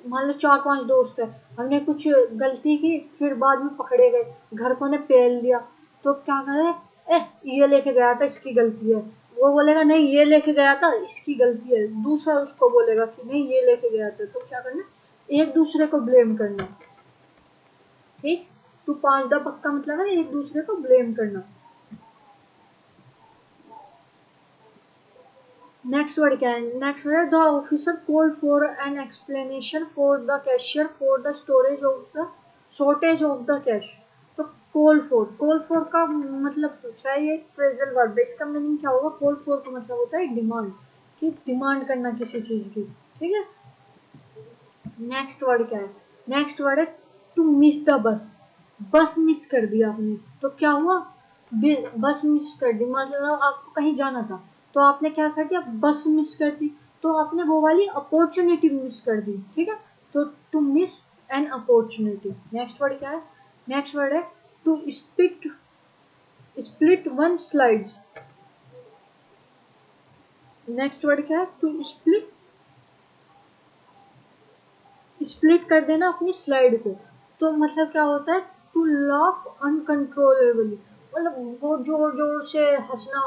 मान लो चार पांच दोस्त है, हमने कुछ गलती की, फिर बाद में पकड़े गए, घर को ने पेल दिया, तो क्या करे? ए ये लेके गया था इसकी गलती है, वो बोलेगा नहीं ये लेके गया था इसकी गलती है, दूसरा उसको बोलेगा कि नहीं ये लेके गया था, तो क्या करना? एक दूसरे को ब्लेम करना, ठीक। टू पास द बक का मतलब है एक दूसरे को ब्लेम करना। नेक्स्ट वर्ड क्या है? नेक्स्ट वर्ड है the officer called for an explanation for the cashier for the storage of the shortage of the cash. तो कॉल फॉर का मतलब पूछा है, ये फ्रेजल वर्ब है, इसका मीनिंग क्या होगा? कॉल फॉर का मतलब होता है डिमांड, कि डिमांड करना किसी चीज की, ठीक है। नेक्स्ट वर्ड क्या है? नेक्स्ट वर्ड है टू मिस द बस, बस मिस कर दिया आपने, तो क्या हुआ? बस मिस कर दी, मतलब आपको कहीं जाना था, तो आपने क्या कर दिया? बस मिस कर दी, तो आपने वो वाली अपॉर्चुनिटी मिस कर दी, ठीक है। तो to miss an opportunity. Next word क्या है? नेक्स्ट वर्ड है to split, split one slides. Next word क्या है? टू स्प्लिट, स्प्लिट कर देना अपनी स्लाइड को, तो मतलब क्या होता है? टू लाफ अनकंट्रोलेबली, मतलब वो जोर जोर से हंसना,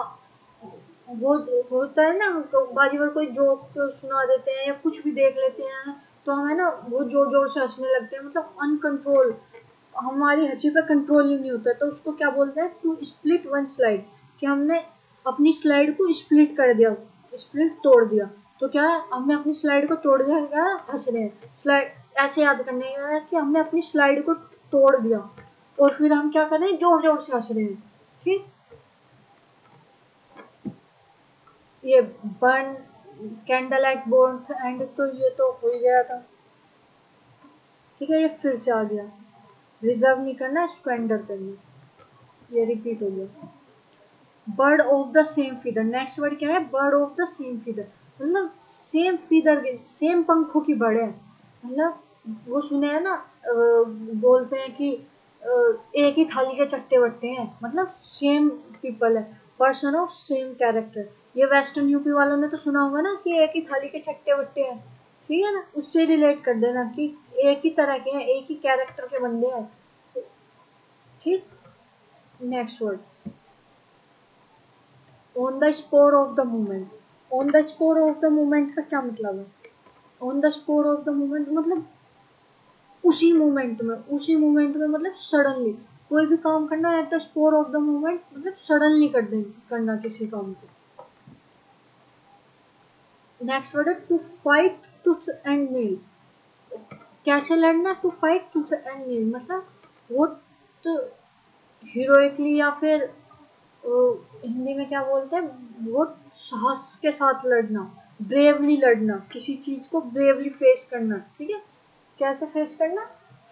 वो होता है ना, तो बाजी बार कोई जोक सुना देते हैं या कुछ भी देख लेते हैं, तो हम है ना वो जोर जोर से हंसने लगते हैं, मतलब अनकंट्रोल, हमारी हंसी पे कंट्रोल ही नहीं होता, तो उसको क्या बोलते हैं? टू स्प्लिट वन स्लाइड, कि हमने अपनी स्लाइड को स्प्लिट कर दिया, स्प्लिट तोड़ दिया, तो क्या है? हमने अपनी स्लाइड को तोड़ दिया, क्या हंस रहे हैं? स्लाइड ऐसे याद करने है कि हमने अपनी स्लाइड को तोड़ दिया, और फिर हम क्या कर रहे हैं? जोर जोर से हंस रहे हैं, ठीक। ये burn candle eight board and, तो ये तो हो ही गया था, ठीक है। ये फिर से आ गया, रिजर्व नहीं करना, इसको एंटर करना, ये रिपीट हो गया। Bird of the same feather, next word क्या है? Bird of the same feather, मतलब सेम फीदर के, सेम पंखों की बर्ड है, मतलब वो सुने हैं ना, बोलते हैं कि एक ही थाली के चट्टे बट्टे हैं, मतलब सेम पीपल है, पर्सन ऑफ सेम कैरेक्टर। ये वेस्टर्न यूपी वालों ने तो सुना होगा ना कि एक ही थाली के चट्टे बट्टे हैं, ठीक है ना, उससे रिलेट कर देना कि एक ही तरह के हैं, एक ही कैरेक्टर के बंदे हैं, ठीक। Next word on the spur of the moment, on the spur of the moment का क्या मतलब है? On the spur of the moment मतलब उसी मोमेंट में मतलब सडनली कोई भी काम करना at the spur of the moment मतलब सडनली करना किसी काम को। नेक्स्ट वर्ड है to fight tooth and nail. कैसे लड़ना? To fight tooth and nail मतलब बहुत हीरोइकली या फिर हिंदी में क्या बोलते हैं, बहुत साहस के साथ लड़ना, ब्रेवली लड़ना, किसी चीज को ब्रेवली फेस करना। ठीक है, कैसे फेस करना?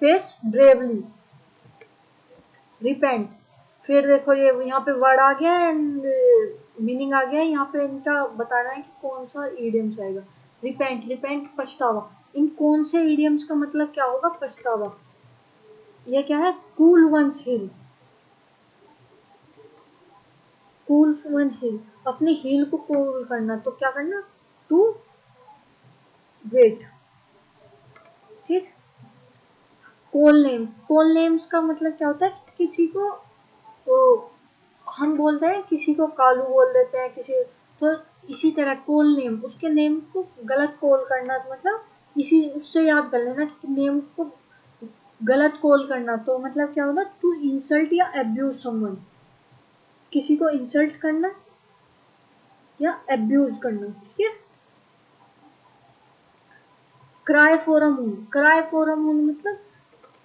Face bravely. रिपेंट, फिर देखो ये यहाँ पे वर्ड आ गया एंड मीनिंग आ गया। यहाँ पे इनका बताना है कि कौन सा इडियम्स आएगा। रिपेंट, रिपेंट पछतावा। इन कौन से इडियम्स का मतलब क्या होगा? पछतावा। ये क्या है? Cool one's heel. Cool one heel, अपनी हील को कूल करना, तो क्या करना? To wait. ठीक। कोल नेम, कोल नेम्स का मतलब क्या होता है? किसी को तो हम बोलते हैं किसी को कालू बोल देते हैं किसी, तो इसी तरह कोल नेम, उसके नेम को गलत कोल करना मतलब इसी उससे याद कर लेना कि नेम को गलत कोल करना तो मतलब क्या होगा? टू इंसल्ट या एब्यूज समवन, किसी को इंसल्ट करना या एब्यूज करना। ठीक है। Cry for a moon, cry for a moon मतलब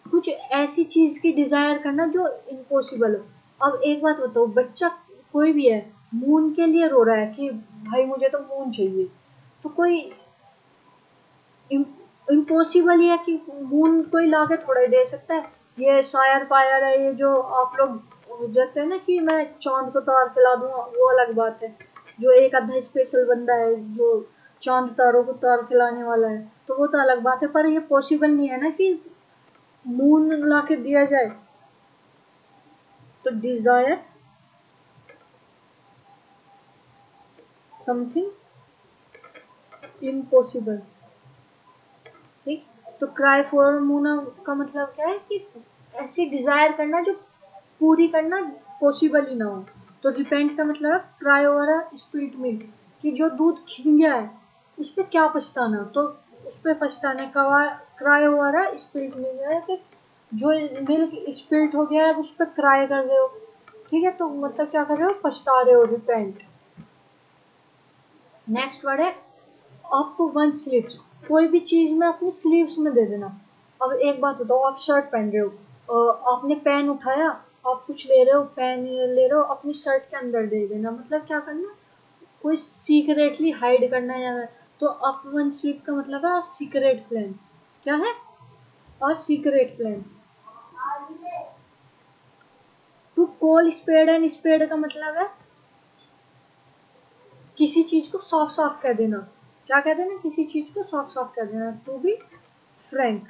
कुछ ऐसी चीज की डिजायर करना जो इम्पॉसिबल हो। अब एक बात बताओ, बच्चा कोई भी है मून के लिए रो रहा है कि भाई मुझे तो मून चाहिए, तो कोई इम्पॉसिबल ही है कि मून कोई लाके थोड़ा ही दे सकता है। ये शायर पायर है, ये जो आप लोग कहते हैं ना कि मैं चांद को तार खिला दूंगा, वो अलग बात है। जो एक आधा स्पेशल बंदा है जो चांद तारों को तार खिलाने वाला है, तो वो तो अलग बात है, पर ये पॉसिबल नहीं है ना कि मून ला के दिया जाए। तो डिजायर समथिंग इम्पॉसिबल। ठीक। तो क्राई फॉर मून का मतलब क्या है कि ऐसी डिजायर करना जो पूरी करना पॉसिबल ही ना हो। तो रिपेंट का मतलब है क्राई ओवर स्पिल्ट मिल्क, कि जो दूध खिल गया है उस पर क्या पछताना, तो उस पर पछताने का क्राई ओवर स्पिल्ट मिल्क है कि जो मिल्क स्पिल्ट हो गया है उस पर क्राई कर रहे हो। ठीक है, तो मतलब क्या कर रहे हो? पछता रहे हो, रिपेंट। नेक्स्ट वर्ड है अप वन स्लीव्स, कोई भी चीज में अपनी स्लीव्स में दे देना। अब एक बात बताओ, आप शर्ट पहन रहे हो, आपने पेन उठाया, आप कुछ ले रहे हो, पेन ले रहे हो, अपनी शर्ट के अंदर दे देना, मतलब क्या करना? कोई सीक्रेटली हाइड करना है। तो अप वन स्लीव का मतलब है सीक्रेट प्लान। क्या है? और secret plan. To call spade and spade का मतलब है किसी चीज को साफ साफ कह देना। क्या कह देना? किसी चीज को साफ साफ कह देना, टू बी फ्रैंक।